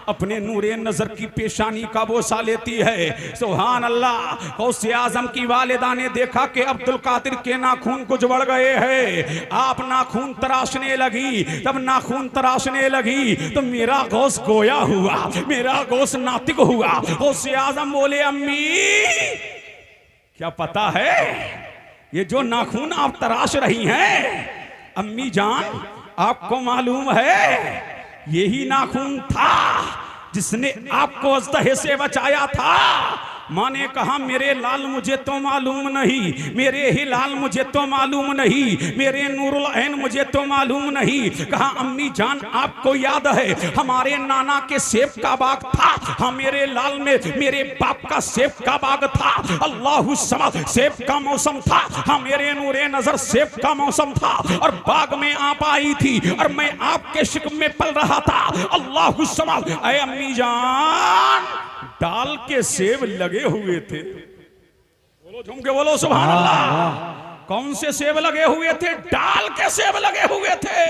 अपने नूरे नजर की पेशानी का बोसा लेती है। सुभान अल्लाह। गौसे आजम की वालिदा ने देखा कि अब्दुल कादिर के नाखून कुछ बढ़ गए हैं, आप नाखून तराशने लगी। जब नाखून तराशने लगी तो मेरा गौस गोया हुआ, मेरा गौस नातिक हुआ। गौसे आजम बोले अम्मी क्या पता है ये जो नाखून आप तराश रही हैं, अम्मी जान आपको मालूम है यही नाखून था जिसने आपको अजदहे से बचाया था। माँ ने कहा मेरे लाल मुझे तो मालूम नहीं, मेरे ही लाल मुझे तो मालूम नहीं, मेरे नूरुल ऐन मुझे तो मालूम नहीं। कहा अम्मी जान आपको याद है हमारे नाना के सेब का बाग था, हाँ मेरे लाल में मेरे बाप का सेब का बाग था। अल्लाहु समद, सेब का मौसम था, हाँ मेरे नूरे नजर सेब का मौसम था और बाग में आप आई थी और मैं आपके शिकम में पल रहा था। अल्लाहु समद, ऐ अम्मी जान डाल के सेब लगे हुए थे। बोलो झूम के बोलो सुभान अल्लाह। कौन से सेब लगे हुए थे? डाल के सेब लगे हुए थे।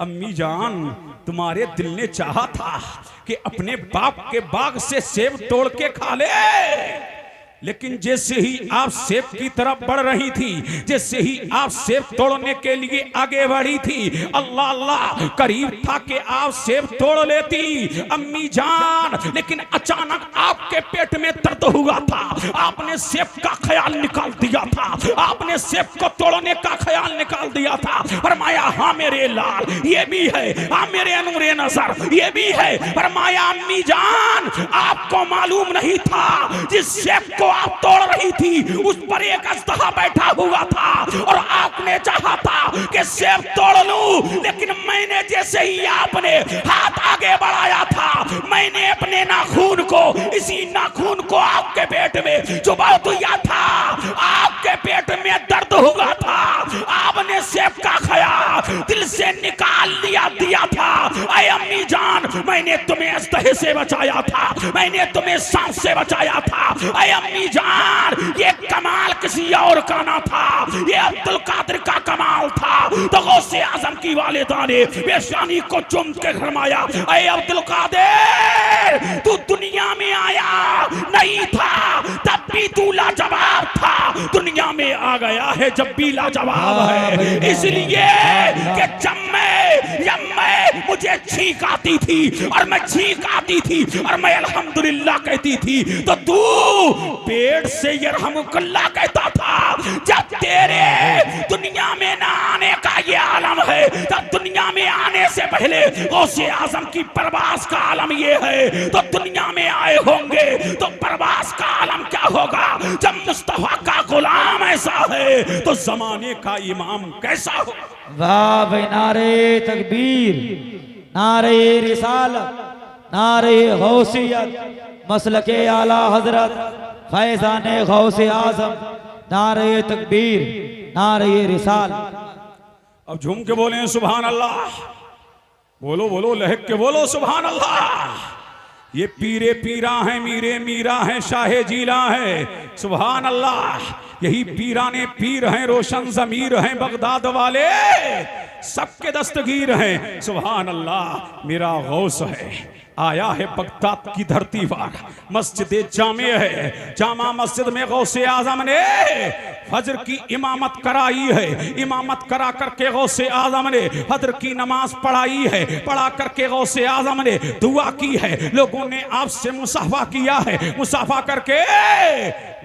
अम्मी जान तुम्हारे दिल ने चाहा था कि अपने बाप के बाग से सेब तोड़ के खा ले, लेकिन जैसे ही आप सेब की तरफ बढ़ रही थी, जैसे ही आप सेब तोड़ने के लिए आगे बढ़ी थी, अल्लाह अल्लाह करीब था कि आप सेब तोड़ लेती अम्मी जान, लेकिन अचानक आपके पेट में दर्द हुआ था। आपने सेब का ख्याल निकाल दिया था, आपने सेब को तोड़ने का ख्याल निकाल दिया था। फरमाया हाँ मेरे लाल ये भी है, हाँ मेरे नूरे नजर ये भी है। फरमाया अम्मी जान आपको मालूम नहीं था जिस सेब को आप तोड़ रही थी उस पर एक अजदहा बैठा हुआ था और आपने चाहा था कि सेब तोड़ लूं, लेकिन मैंने जैसे ही आपने हाथ आगे बढ़ाया था मैंने अपने नाखून को, इसी नाखून को आपके पेट में चुभा दिया था। आपके पेट में दर्द हुआ था, आपने सेब का ख्याल दिल से निकाल दिया था। ऐ अम्मी जान मैंने तुम्हें अजदहे से बचाया था, मैंने तुम्हें सांप से बचाया था। ऐ अम्मी जान ये कमाल किसी और का ना था, ये अब्दुल कादिर का कमाल था। तो गौसे आजम की वालिदा ने पेशानी को चूम के फरमाया ऐ अब्दुल कादिर तू दुनिया में आया नहीं था तब भी तू लाजवाब था, दुनिया में आ गया है जब भी लाजवाब है। इसलिए कि जब मैं मुझे छींक आती थी और मैं छींक आती थी और मैं अल्हम्दुलिल्लाह कहती थी तो तू पेट से यरहमुकल्लाह कहता था। जब तेरे दुनिया में ना आने का ये आलम है, तब दुनिया में आने से पहले गौसे आजम की परवास का आलम ये है, तो दुनिया में आए होंगे तो परवास का आलम क्या होगा? जब मुस्तफा का गुलाम ऐसा है तो जमाने का इमाम कैसा हो? वाह भाई, नारे तकबीर, नारे रिसालत, नारे गौसियत, मसलके आला हजरत फैजाने गौसे आजम, नारे तकबीर, नारे रिसालत। अब झूम के बोले सुभान अल्लाह, बोलो बोलो लहक के बोलो सुभान अल्लाह। ये पीरे पीरा हैं, मीरे मीरा हैं, शाहे जीला हैं, सुभान अल्लाह। यही पीराने पीर हैं, रोशन जमीर हैं, बगदाद वाले सबके दस्तगीर हैं, सुभान अल्लाह। मेरा गौस है आया है बगदाद की धरती पर, मस्जिद जामे है, जामा मस्जिद में गौसे आजम ने फजर की इमामत कराई है, इमामत करा करके गौसे आजम ने फजर की नमाज पढ़ाई है, पढ़ा करके गौसे आजम ने दुआ की है, लोगों ने आपसे मुसाफा किया है, मुसाफा करके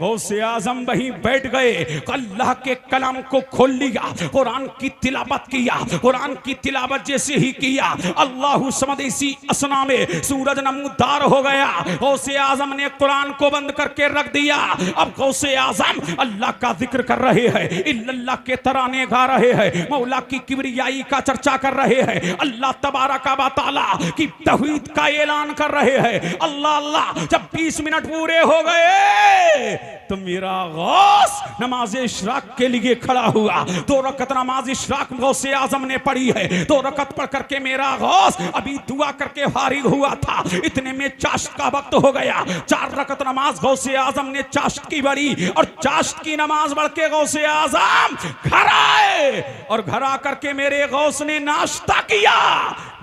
गौसे आजम वहीं बैठ गए, अल्लाह के कलाम को खोल लिया, कुरान की तिलावत किया, कुरान की तिलावत जैसे ही किया अल्लाहु समद इसी असना में सूरज नमूदार हो गया। गौसे आजम ने कुरान को बंद करके रख दिया। अब गौसे आजम अल्लाह का जिक्र कर रहे हैं, इल्लल्लाह के तराने गा रहे हैं, मौला की किबरियाई का चर्चा कर रहे हैं, अल्लाह तबारक व तआला की तौहीद का ऐलान कर रहे हैं। अल्लाह अल्लाह। जब 20 मिनट पूरे हो गए तो मेरा गौस नमाज इशराक के लिए खड़ा हुआ। 2 रकत नमाज इशराक गौसे आजम ने पढ़ी है। 2 रकत पढ़ करके मेरा गौस अभी दुआ करके फारिग हुआ था, इतने में चाश्त का वक्त हो गया। 4 रकत नमाज गौसे आजम ने चाश्त की पढ़ी और चाश्त की नमाज बढ़ के गौसे आजम घर आए और घर आकर के मेरे गौस ने नाश्ता किया।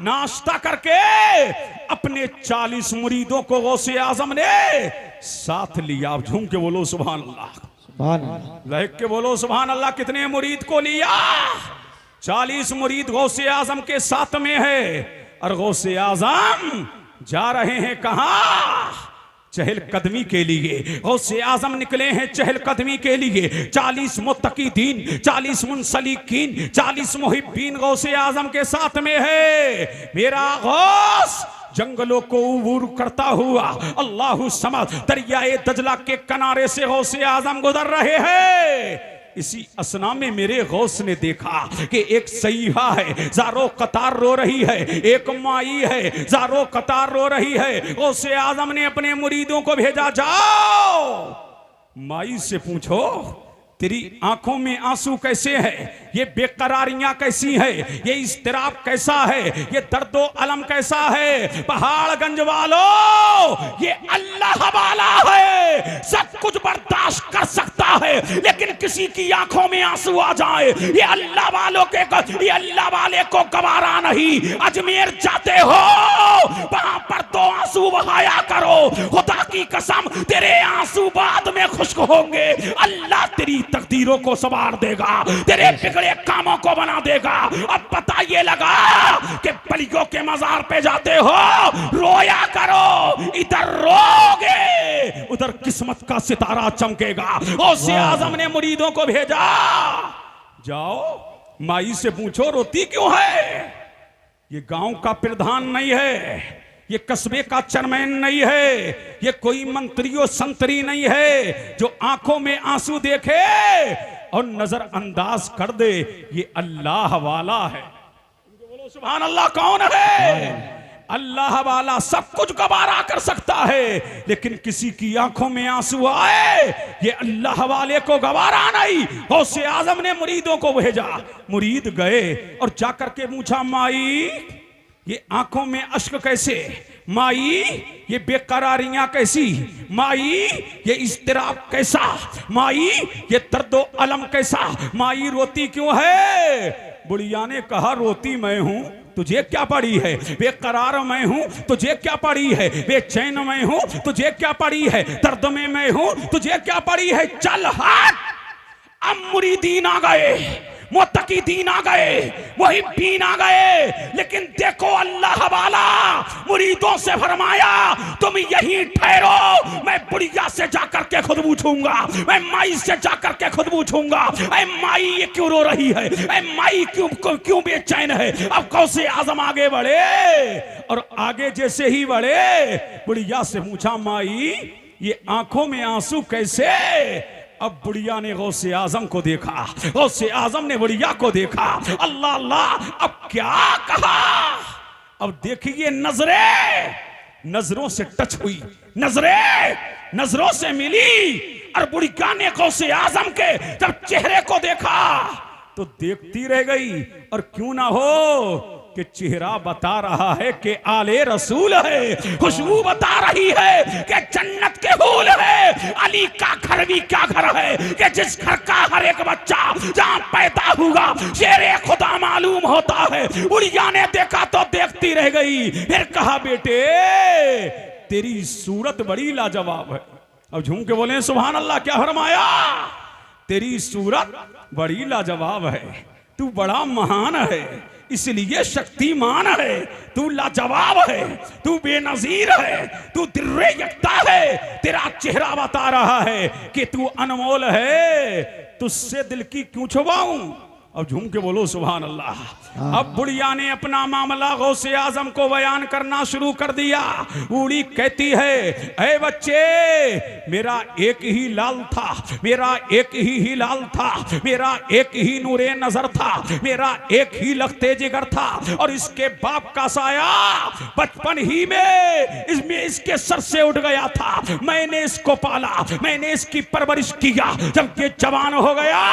नाश्ता करके अपने 40 मुरीदों को गौसे आजम ने साथ लिया। आप झूम के बोलो सुभान अल्लाह, सुभान अल्लाह, लहक के बोलो सुभान अल्लाह। कितने मुरीद को लिया? 40 मुरीद गौसे आजम के साथ में है और गौसे आजम जा रहे हैं कहां? चहलकदमी के लिए। गौसे आजम निकले हैं चहलकदमी के लिए। 40 मुत्तकीदीन, 40 मुंसलिकीन, 40 मुहिब्बीन गौसे आजम के साथ में है। मेरा गौस जंगलों को उबूर करता हुआ अल्लाहु समद दरियाए दजला के किनारे से गौसे आजम गुजर रहे हैं। इसी असना में मेरे गौस ने देखा कि एक सईहा है, जारो कतार रो रही है, एक माई है, जारो कतार रो रही है। गौसे आजम ने अपने मुरीदों को भेजा, जाओ माई से पूछो तेरी आंखों में आंसू कैसे है, ये बेकरारियां कैसी है, ये इस्तिराब कैसा है, ये दर्दो अलम कैसा है। पहाड़गंज वालों, ये अल्लाह वाला है, सब कुछ बर्दाश्त कर सकता है, लेकिन किसी की आंखों में आंसू आ जाए ये अल्लाह वालों के, ये अल्लाह वाले को गवारा नहीं। अजमेर जाते हो वहां पर तो आंसू बहाया करो, खुदा की कसम तेरे आंसू बाद में खुश्क होंगे। अल्लाह तेरी तकदीरों को संवार देगा, तेरे बिगड़े कामों को बना देगा। अब पता ये लगा कि बलियों के मजार पे जाते हो, रोया करो, इधर रोगे उधर किस्मत का सितारा चमकेगा। गौसे आजम ने मुरीदों को भेजा, जाओ माई से पूछो रोती क्यों है। ये गांव का प्रधान नहीं है, ये कस्बे का चेयरमैन नहीं है, ये कोई मंत्री और संतरी नहीं है जो आंखों में आंसू देखे और नजरअंदाज कर दे। ये अल्लाह वाला है। बोलो सुभान अल्लाह। कौन है? अल्लाह वाला सब कुछ गवारा कर सकता है, लेकिन किसी की आंखों में आंसू आए ये अल्लाह वाले को गवारा नहीं। गौसे आजम ने मुरीदों को भेजा, मुरीद गए और जाकर के पूछा, माई ये आंखों में अश्क कैसे, माई ये बेकरारियां कैसी, माई ये इस्तिराब कैसा, माई ये दर्दो अलम कैसा, माई रोती क्यों है। बुढ़िया ने कहा, रोती मैं हूं, तुझे क्या पड़ी है। बेकरार मैं हूं, तुझे क्या पड़ी है। बेचैन मैं हूं, तुझे क्या पड़ी है। दर्द में मैं हूं, तुझे क्या पड़ी है। चल हट। अब मुरीदीन आ गए, मुत्तकीदीन आ गए, मुहिब्बीन आ गए, लेकिन देखो अल्लाह वाला मुरीदों से फरमाया, तुम यहीं ठहरो, मैं बुढ़िया से जाकर के खुद पूछूंगा, मैं माई से जाकर के खुद पूछूंगा, ऐ माई ये क्यों रो रही है, ऐ माई क्यों बेचैन है। अब गौसे आजम आगे बढ़े और आगे जैसे ही बढ़े बुढ़िया से पूछा, माई ये आंखों में आंसू कैसे। अब बुढ़िया ने गौसे आजम को देखा, गौसे आजम ने बुढ़िया को देखा, अल्लाह अल्लाह अब क्या कहा। अब देखिए नजरों से टच हुई, नजरों से मिली और बुढ़िया ने गौसे आजम के जब चेहरे को देखा तो देखती रह गई। और क्यों ना हो कि चेहरा बता रहा है कि आले रसूल है, खुशबू बता रही है कि जन्नत के फूल है। अली का घर भी क्या घर है कि जिस घर का हर एक बच्चा जहां पैदा हुआ शेरे खुदा मालूम होता है। बुढ़िया ने देखा तो देखती रह गई, फिर कहा, बेटे तेरी सूरत बड़ी लाजवाब है। अब झूम के बोले सुभान अल्लाह। क्या फरमाया? तेरी सूरत बड़ी लाजवाब है, तू बड़ा महान है, इसलिए शक्तिमान है, तू लाजवाब है, तू बेनजीर है, तू दिर्रे यकता है। तेरा चेहरा बता रहा है कि तू अनमोल है, तुझसे दिल की क्यों छुपाऊं। अब झूम के बोलो सुभान अल्लाह। अब बुढ़िया ने अपना मामला गौसे आजम को बयान करना शुरू कर दिया। बूढ़ी कहती है, ऐ बच्चे मेरा एक ही लाल था, मेरा एक ही हिलाल था, मेरा एक ही नूरे नजर था, मेरा एक ही लखते जिगर था और इसके बाप का साया बचपन ही में इसके सर से उठ गया था। मैंने इसको पाला, मैंने इसकी परवरिश किया। जब ये जवान हो गया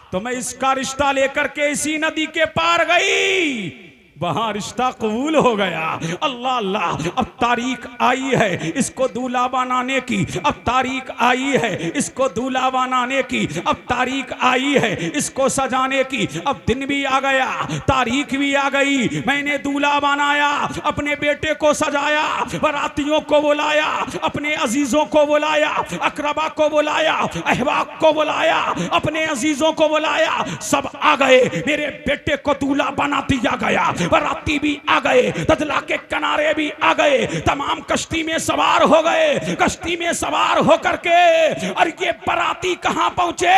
तो मैं इसका रिश्ता लेकर के इसी नदी के पार गई, वहां रिश्ता कबूल हो गया। अल्लाह अल्लाह। अब तारीख आई है इसको दूल्हा बनाने की, अब तारीख आई है इसको दूल्हा बनाने की, अब तारीख आई है इसको सजाने की। अब दिन भी आ गया, तारीख भी आ गई। मैंने दूल्हा बनाया, अपने बेटे को सजाया, बारातियों को बुलाया, अपने अजीजों को बुलाया, अकरबा को बुलाया, अहबाब को बुलाया, अपने अजीजों को बुलाया। सब आ गए, मेरे बेटे को दूल्हा बना दिया गया। बाराती भी आ गए, दजला के किनारे भी आ गए, तमाम कश्ती में सवार हो गए। कश्ती में सवार होकर के और ये बाराती कहां पहुंचे?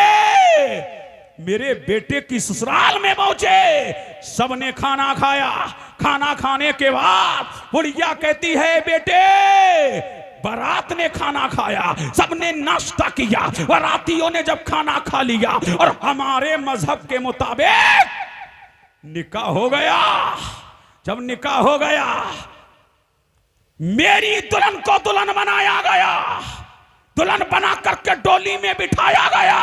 मेरे बेटे की ससुराल में पहुंचे। सबने खाना खाया। खाना खाने के बाद बुढ़िया कहती है, बेटे बारात ने खाना खाया, सबने नाश्ता किया, बारातियों ने जब खाना खा लिया और हमारे मजहब के मुताबिक निकाह हो गया। जब निकाह हो गया, मेरी दुल्हन को दुल्हन बनाया गया, दुल्हन बना करके डोली में बिठाया गया,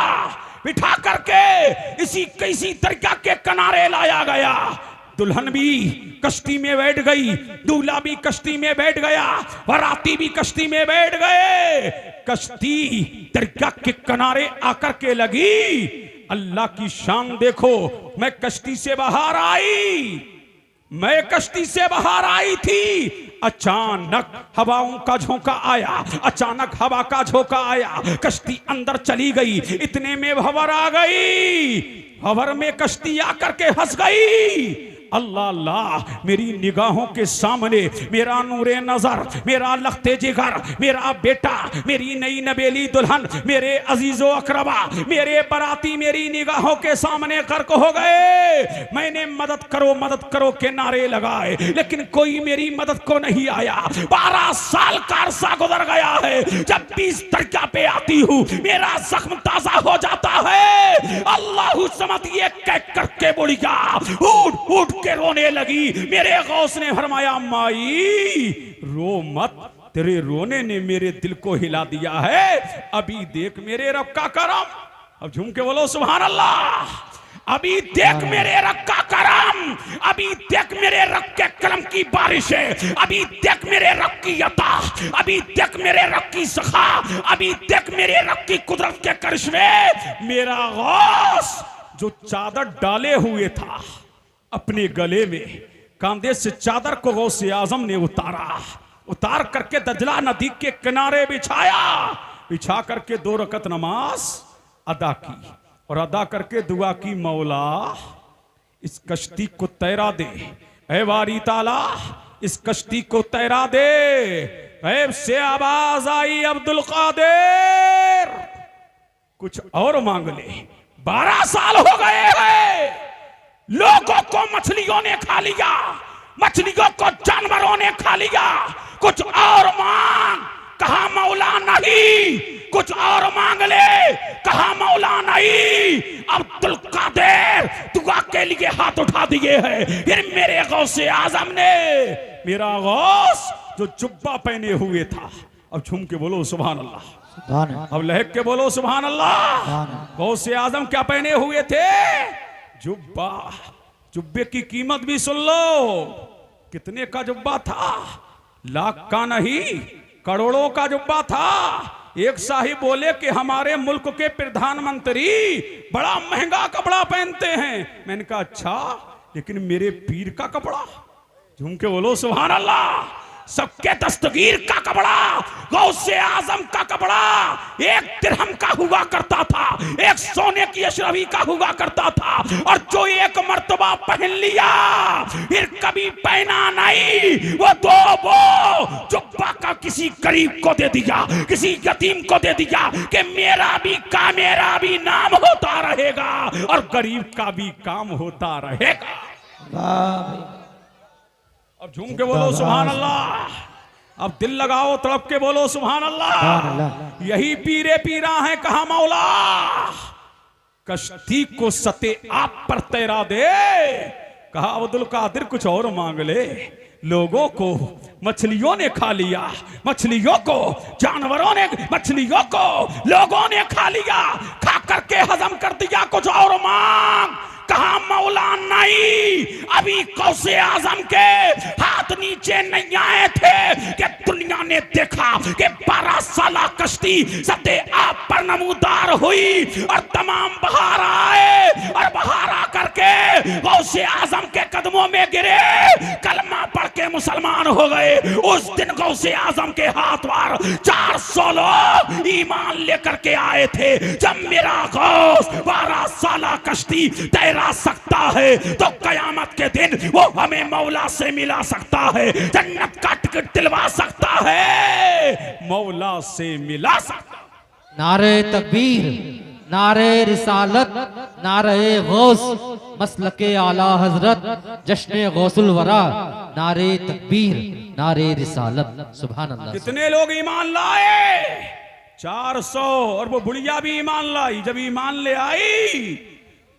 बिठा करके इसी दरिया के किनारे लाया गया। दुल्हन भी कश्ती में बैठ गई, दूल्हा भी कश्ती में बैठ गया, बाराती भी कश्ती में बैठ गए। कश्ती दरिया के किनारे आकर के लगी। अल्लाह की शान देखो, मैं कश्ती से बाहर आई, मैं कश्ती से बाहर आई थी। अचानक हवाओं का झोंका आया, अचानक हवा का झोंका आया, कश्ती अंदर चली गई। इतने में भंवर आ गई, भंवर में कश्ती आकर के फंस गई। अल्लाह अल्लाह, मेरी निगाहों के सामने मेरा नूरे नजर, मेरा लखते जिगर, मेरा बेटा, मेरी नई नबेली दुल्हन, मेरे अजीजो अकरबा, मेरे बराती मेरी निगाहों के सामने गर्क हो गए। मैंने मदद करो के नारे लगाए, लेकिन कोई मेरी मदद को नहीं आया। 12 साल का अरसा गुजर गया है। जब भी इस दरिया पे आती हूँ, मेरा जख्म ताजा हो जाता है। अल्लाह समद ये कह करके बुढ़िया उठ उठ के रोने लगी। मेरे गौस ने फरमाया, माई रो मत, तेरे रोने ने मेरे दिल को हिला दिया है। अभी देख मेरे रब का करम। अब झूम के बोलो सुभान अल्लाह। अभी देख मेरे रब का करम, अभी देख मेरे रब के करम की बारिश है, अभी देख मेरे रब की अता, अभी देख मेरे रब की सखा, अभी देख मेरे रब की कुदरत के करिश्मे। मेरा गौस जो चादर डाले हुए था अपने गले में, कांधे से चादर को गौसे आजम ने उतारा, उतार करके दजला नदी के किनारे बिछाया, बिछा करके 2 रकत नमाज अदा की और अदा करके दुआ की, मौला इस कश्ती को तैरा दे, ऐ वारी ताला इस कश्ती को तैरा दे। ऐब से आवाज आई, अब्दुल कादिर कुछ और मांग ले। 12 साल हो गए हैं, लोगों को मछलियों ने खा लिया, मछलियों को जानवरों ने खा लिया, कुछ और मांग। कहा मौला नहीं, कुछ और मांग ले। कहा मौला नहीं। अब्दुल कादिर दुआ के लिए हाथ उठा दिए हैं। फिर मेरे गौसे आजम ने, मेरा गौस जो जुब्बा पहने हुए था, अब झूम के बोलो सुभान अल्लाह, अब लहक के बोलो सुभान अल्लाह। गौसे आजम क्या पहने हुए थे? जुब्बा। जुब्बे की कीमत भी सुन लो, कितने का जुब्बा था? लाख का नहीं, करोड़ों का जुब्बा था। एक साहिब बोले कि हमारे मुल्क के प्रधानमंत्री बड़ा महंगा कपड़ा पहनते हैं। मैंने कहा अच्छा, लेकिन मेरे पीर का कपड़ा? झूम के बोलो सुभान अल्लाह। सबके दस्तगीर का कपड़ा, गौसे आजम का कपड़ा 1 दिरहम का हुआ करता था, 1 सोने की अशरफी का हुआ करता था। और जो 1 मर्तबा पहन लिया फिर कभी पहना नहीं। वो जुब्बा का किसी गरीब को दे दिया, किसी यतीम को दे दिया कि मेरा भी नाम होता रहेगा और गरीब का भी काम होता रहेगा। अब झूम के बोलो सुभान अल्लाह। अब दिल लगाओ, तड़प के बोलो सुभान अल्लाह। यही पीरे पीरा है। कहा मौला कश्ती को सते आप पर तैरा दे। कहा अब्दुल कादिर कुछ और मांग ले। लोगों को मछलियों ने खा लिया, मछलियों को जानवरों ने, मछलियों को लोगों ने खा लिया, खा करके हजम कर दिया। कुछ और मांग। कहा मौला नहीं। अभी गौसे आजम के हाथ नीचे नहीं आए थे कि दुनिया दुनिया ने देखा कि 12 साला कश्ती सत्य आप पर नमूदार हुई और तमाम बहार आए और बहार आकर के गौसे आजम के कदमों में गिरे, कलमा पढ़ के मुसलमान हो गए। उस दिन गौसे आजम के हाथ वार 400 लोग ईमान लेकर के आए थे। जब मेरा गौस 12 साला कश्ती तैरा सकता है तो कयामत के दिन वो हमें मौला से मिला सकता है, जन्नत का टिकट दिलवा सकता है, मौला से मिला सकता। नारे तकबीर, नारे रिसालत, नारे गौस, मसलके आला हजरत, जश्न गौसुल वरा, नारे तकबीर, नारे रिसालत। सुभान अल्लाह। कितने लोग ईमान लाए? 400। और वो बुढ़िया भी ईमान लाई। जब ईमान ले आई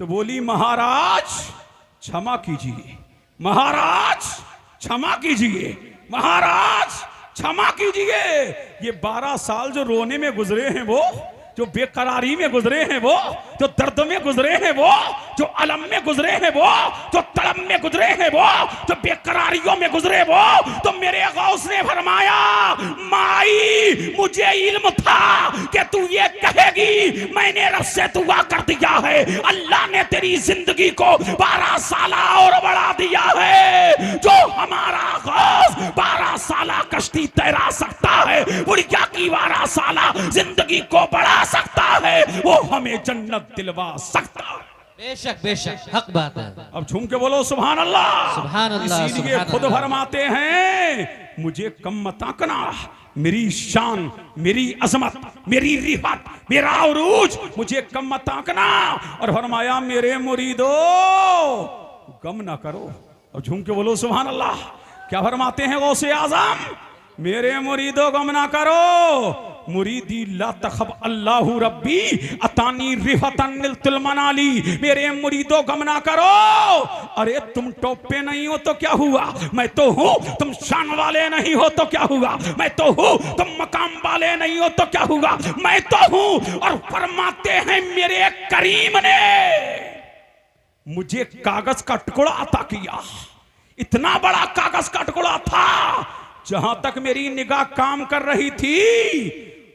तो बोली महाराज क्षमा कीजिए, महाराज क्षमा कीजिए, महाराज क्षमा कीजिए। ये 12 साल जो रोने में गुजरे हैं, वो जो बेकरारी में गुजरे हैं, वो जो दर्द में गुजरे हैं, वो जो अलम में गुजरे हैं, वो जो तड़प में गुजरे हैं, वो जो बेकरारियों में गुजरे, वो तो मेरे गौस ने फरमाया माई मुझे इल्म था कि तू ये कहेगी, मैंने रब से दुआ कर दिया है, अल्लाह ने तेरी जिंदगी को 12 साला और बढ़ा दिया है। जो हमारा गौस 12 साला कश्ती तैरा सकता है, बुढ़िया की 12 साला जिंदगी को बढ़ा सकता है, वो हमें जन्नत दिलवा सकता है। बेशक बेशक हक बात है। अब झूम के बोलो सुभान अल्लाह। सुभान अल्लाह। इसीलिए खुद फरमाते हैं मुझे कम मत आंकना, मेरी शान, मेरी अजमत, मेरी रिफत, मेरा उरूज मुझे कम मत आंकना। और फरमाया मेरे मुरीदो गम ना करो। अब झूम के बोलो सुभान अल्लाह। क्या फरमाते हैं गौसे आजम? मेरे मुरीदो गम ना करो, मुरीदी ला तखब अल्लाहु रब्बी अतानी रिफतन निलतुल मनाली। मेरे मुरीदो गम ना करो, अरे तुम टॉप पे नहीं हो तो क्या हुआ, मैं तो हूं। तुम शान वाले नहीं हो तो क्या हुआ, मैं तो हूं। तुम मकाम वाले नहीं हो तो क्या हुआ, मैं तो हूं। और फरमाते हैं मेरे करीम ने मुझे कागज का टुकड़ा अता किया। इतना बड़ा कागज का टुकड़ा था, जहां तक मेरी निगाह काम कर रही थी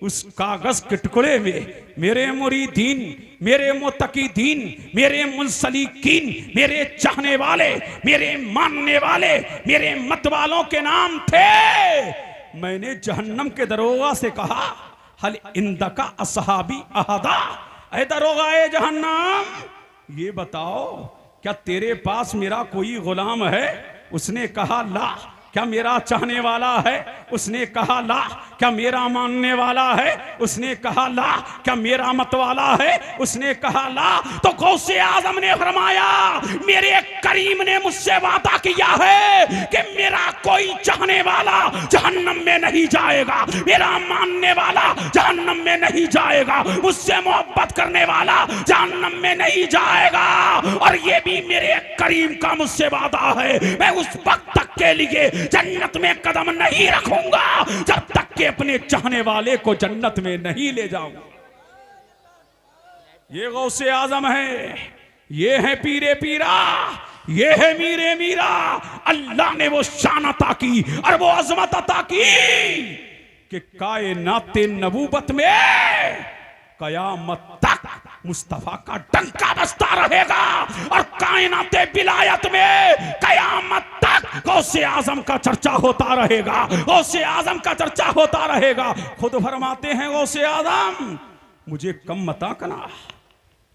उस कागज के टुकड़े में मेरे मुरीदीन, मेरे मुतकीदीन, मेरे मुंसलिकीन, मेरे चाहने वाले, मेरे मानने वाले, मेरे मत वालों के नाम थे। मैंने जहन्नम के दरोगा से कहा हल इंदका असहाबी अहदा, ऐ दरोगा ए जहन्नम ये बताओ क्या तेरे पास मेरा कोई गुलाम है? उसने कहा ला। क्या मेरा चाहने वाला है? उसने कहा ला। क्या मेरा मानने वाला है? उसने कहा ला। क्या मेरा मत वाला है? उसने कहा ला। तो गौसे आजम ने फरमाया मेरे करीम ने मुझसे वादा किया है कि मेरा कोई चाहने वाला जहन्नम में नहीं जाएगा, मेरा मानने वाला जहन्नम में नहीं जाएगा, मुझसे मोहब्बत करने वाला जहन्नम में नहीं जाएगा। और ये भी मेरे करीम का मुझसे वादा है, मैं उस वक्त तक के लिए जन्नत में कदम नहीं रखूंगा जब तक कि अपने चाहने वाले को जन्नत में नहीं ले जाऊंगा। ये गौसे आजम है, ये है पीरे पीरा, ये है मीरे मीरा। अल्लाह ने वो शान अता की और वो अजमत अता की कि कायनाते नबूवत में कयामत तक मुस्तफा का डंका बजता रहेगा और कायनाते विलायत में कयामत तक गौसे आजम का चर्चा होता रहेगा, गौसे आजम का चर्चा होता रहेगा। खुद फरमाते हैं गौसे आजम मुझे कम मत आंकना,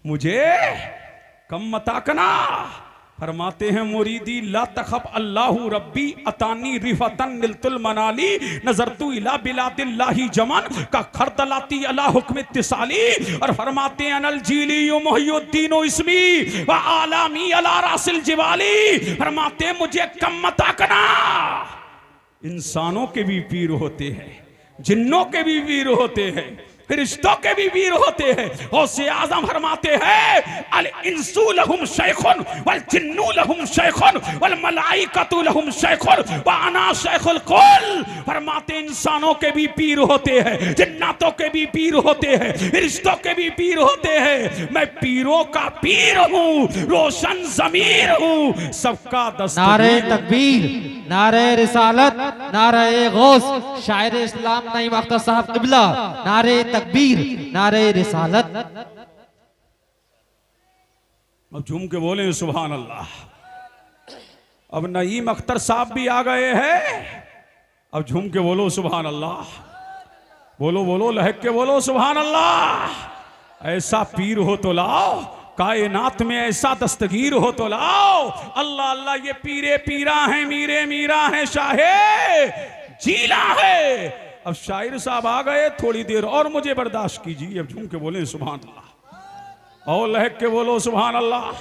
मुझे कम मत आंकना। फरमाते हैं मुरीदी ला तखब अल्लाहु रब्बी अतानी रिफतन निलतुल मनाली नजरतु इला बिलादिल्लाही जमन का खरदलाती अला हुक्म इत्तिसाली। और फरमाते हैं अनल जीली मुहियुद्दीन इस्मी व आलामी अला रासिल जिवाली। फरमाते हैं मुझे कम मत आंकना। इंसानों के भी पीर होते हैं, जिन्नों के भी वीर होते हैं, फरिश्तों के भी पीर होते हैं। गौसे आजम फरमाते हैं अल इंसु लहुम शैखुन वल जिन्नु लहुम शैखुन वल मलाइकतु लहुम शैखुन व अना शैखुल कुल। फरमाते इंसानों के भी पीर होते हैं, जिन्नातों के भी पीर होते हैं, फरिश्तों के भी पीर होते हैं। मैं पीरों का पीर हूँ, रोशन ज़मीर हूँ, सबका दस्तगीर। नारे तकबीर, नारे रिसालत, नारे गौस। शायर इस्लाम नईम अख्तर साहब क़िबला। नारे तकबीर, नारे रिसालत। अब झूम के बोले सुभान अल्लाह। अब नईम अख्तर साहब भी आ गए हैं, अब झूम के बोलो सुभान अल्लाह। बोलो बोलो लहक के बोलो सुभान अल्लाह। ऐसा पीर हो तो लाओ, कायनात में ऐसा दस्तगीर हो तो लाओ। अल्लाह अल्लाह ये पीरे पीरा हैं, मीरे मीरा हैं, शाहे जीला है। अब शायर साहब आ गए, थोड़ी देर और मुझे बर्दाश्त कीजिए। अब झूम के बोले सुभान अल्लाह और लहक के बोलो सुभान अल्लाह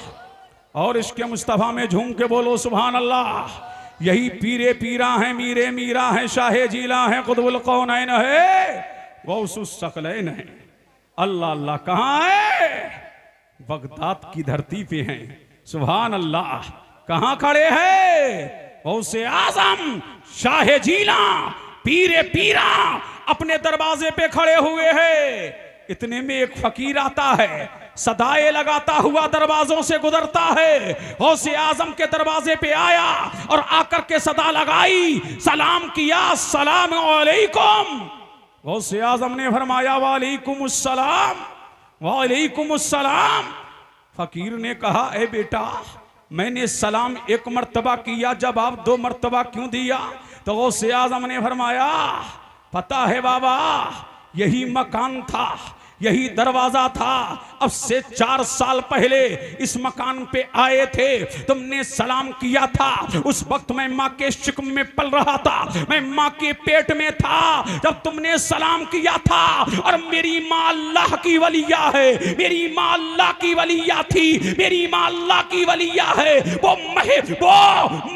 और इसके मुस्तफ़ा में झूम के बोलो सुभान अल्लाह। यही पीरे पीरा हैं, मीरे मीरा हैं, शाहे जीला हैं, कुतुबुल कौनैन है, गौसुस सकलैन है। अल्लाह अल्लाह कहाँ है? बगदाद की धरती पे हैं। सुभान अल्लाह। कहाँ खड़े हैं? गौसे आजम शाहे जीला पीरे पीरा अपने दरवाजे पे खड़े हुए हैं। इतने में एक फकीर आता है, सदाए लगाता हुआ दरवाजों से गुजरता है। गौसे आजम के दरवाजे पे आया और आकर के सदा लगाई, सलाम किया, सलाम अलैकुम। गौसे आजम ने फरमाया वालेकुम अस्सलाम, वालेकुम अस्सलाम। फकीर ने कहा ए बेटा, मैंने सलाम एक मर्तबा किया, जवाब 2 मर्तबा क्यों दिया? तो गौसे आजम ने फरमाया पता है बाबा, यही मकान था, यही दरवाजा था। अब से 4 साल पहले इस मकान पे आए थे, तुमने सलाम किया था। उस वक्त मैं माँ के शिकम में पल रहा था, मैं माँ के पेट में था जब तुमने सलाम किया था। और मेरी माँ अल्लाह की वलिया है, मेरी माँ अल्लाह की वलिया थी, मेरी माँ अल्लाह की वलिया है। वो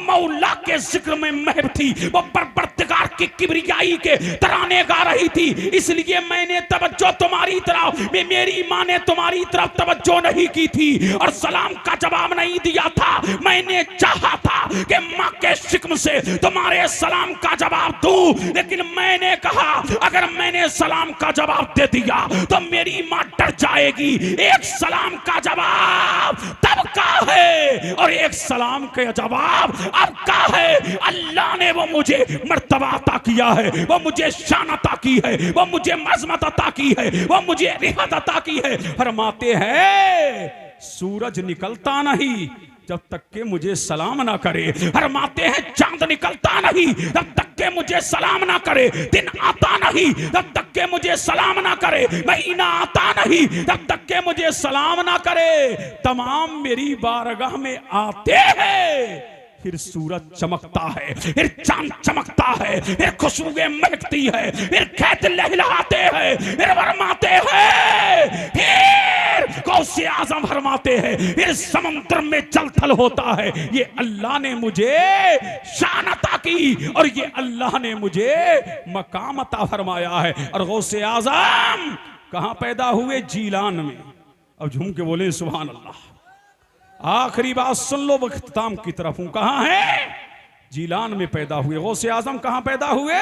मौला के जिक्र में महब थी, वो परवरदिगार की किबरियाई के तराने गा रही थी। इसलिए मैंने तवज्जो तुम्हारी तरफ, मेरी माँ ने तुम्हारी तरफ तवज्जो नहीं की थी और सलाम का जवाब नहीं दिया था। मैंने चाहा था कि माँ के शिकम से तुम्हारे सलाम का जवाब दूं, लेकिन मैंने कहा अगर मैंने सलाम का जवाब दे दिया तो मेरी माँ डर जाएगी। एक सलाम का जवाब तब का है और एक सलाम का जवाब अब का है। अल्लाह ने वो मुझे मर्तबा अता किया है, वो मुझे शान अता की है, वो मुझे मज़मत अता की है, वो मुझे रिहत अता की है। फरमाते हैं सूरज निकलता नहीं जब तक के मुझे सलाम ना करे। फरमाते हैं चांद निकलता नहीं जब तक के मुझे सलाम ना करे। दिन आता नहीं जब तक के मुझे सलाम ना करे। महीना आता नहीं जब तक के मुझे सलाम ना करे। तमाम मेरी बारगाह में आते हैं, फिर सूरज चमकता है, फिर चांद चमकता है, फिर खुशबुएं महकती है, फिर खेत लहलहाते हैं, फिर फरमाते हैं, फिर गौसे आजम फरमाते हैं, फिर समुद्र में जल थल होता है। ये अल्लाह ने मुझे शान अता की और ये अल्लाह ने मुझे मकाम अता फरमाया है। और गौसे आजम कहां पैदा हुए? जीलान में। अब झूम के बोले सुभान अल्लाह। आखिरी बात सुन लो, इख्तिताम की तरफ हूं। कहां है? जीलान में पैदा हुए। गौसे आजम कहां पैदा हुए?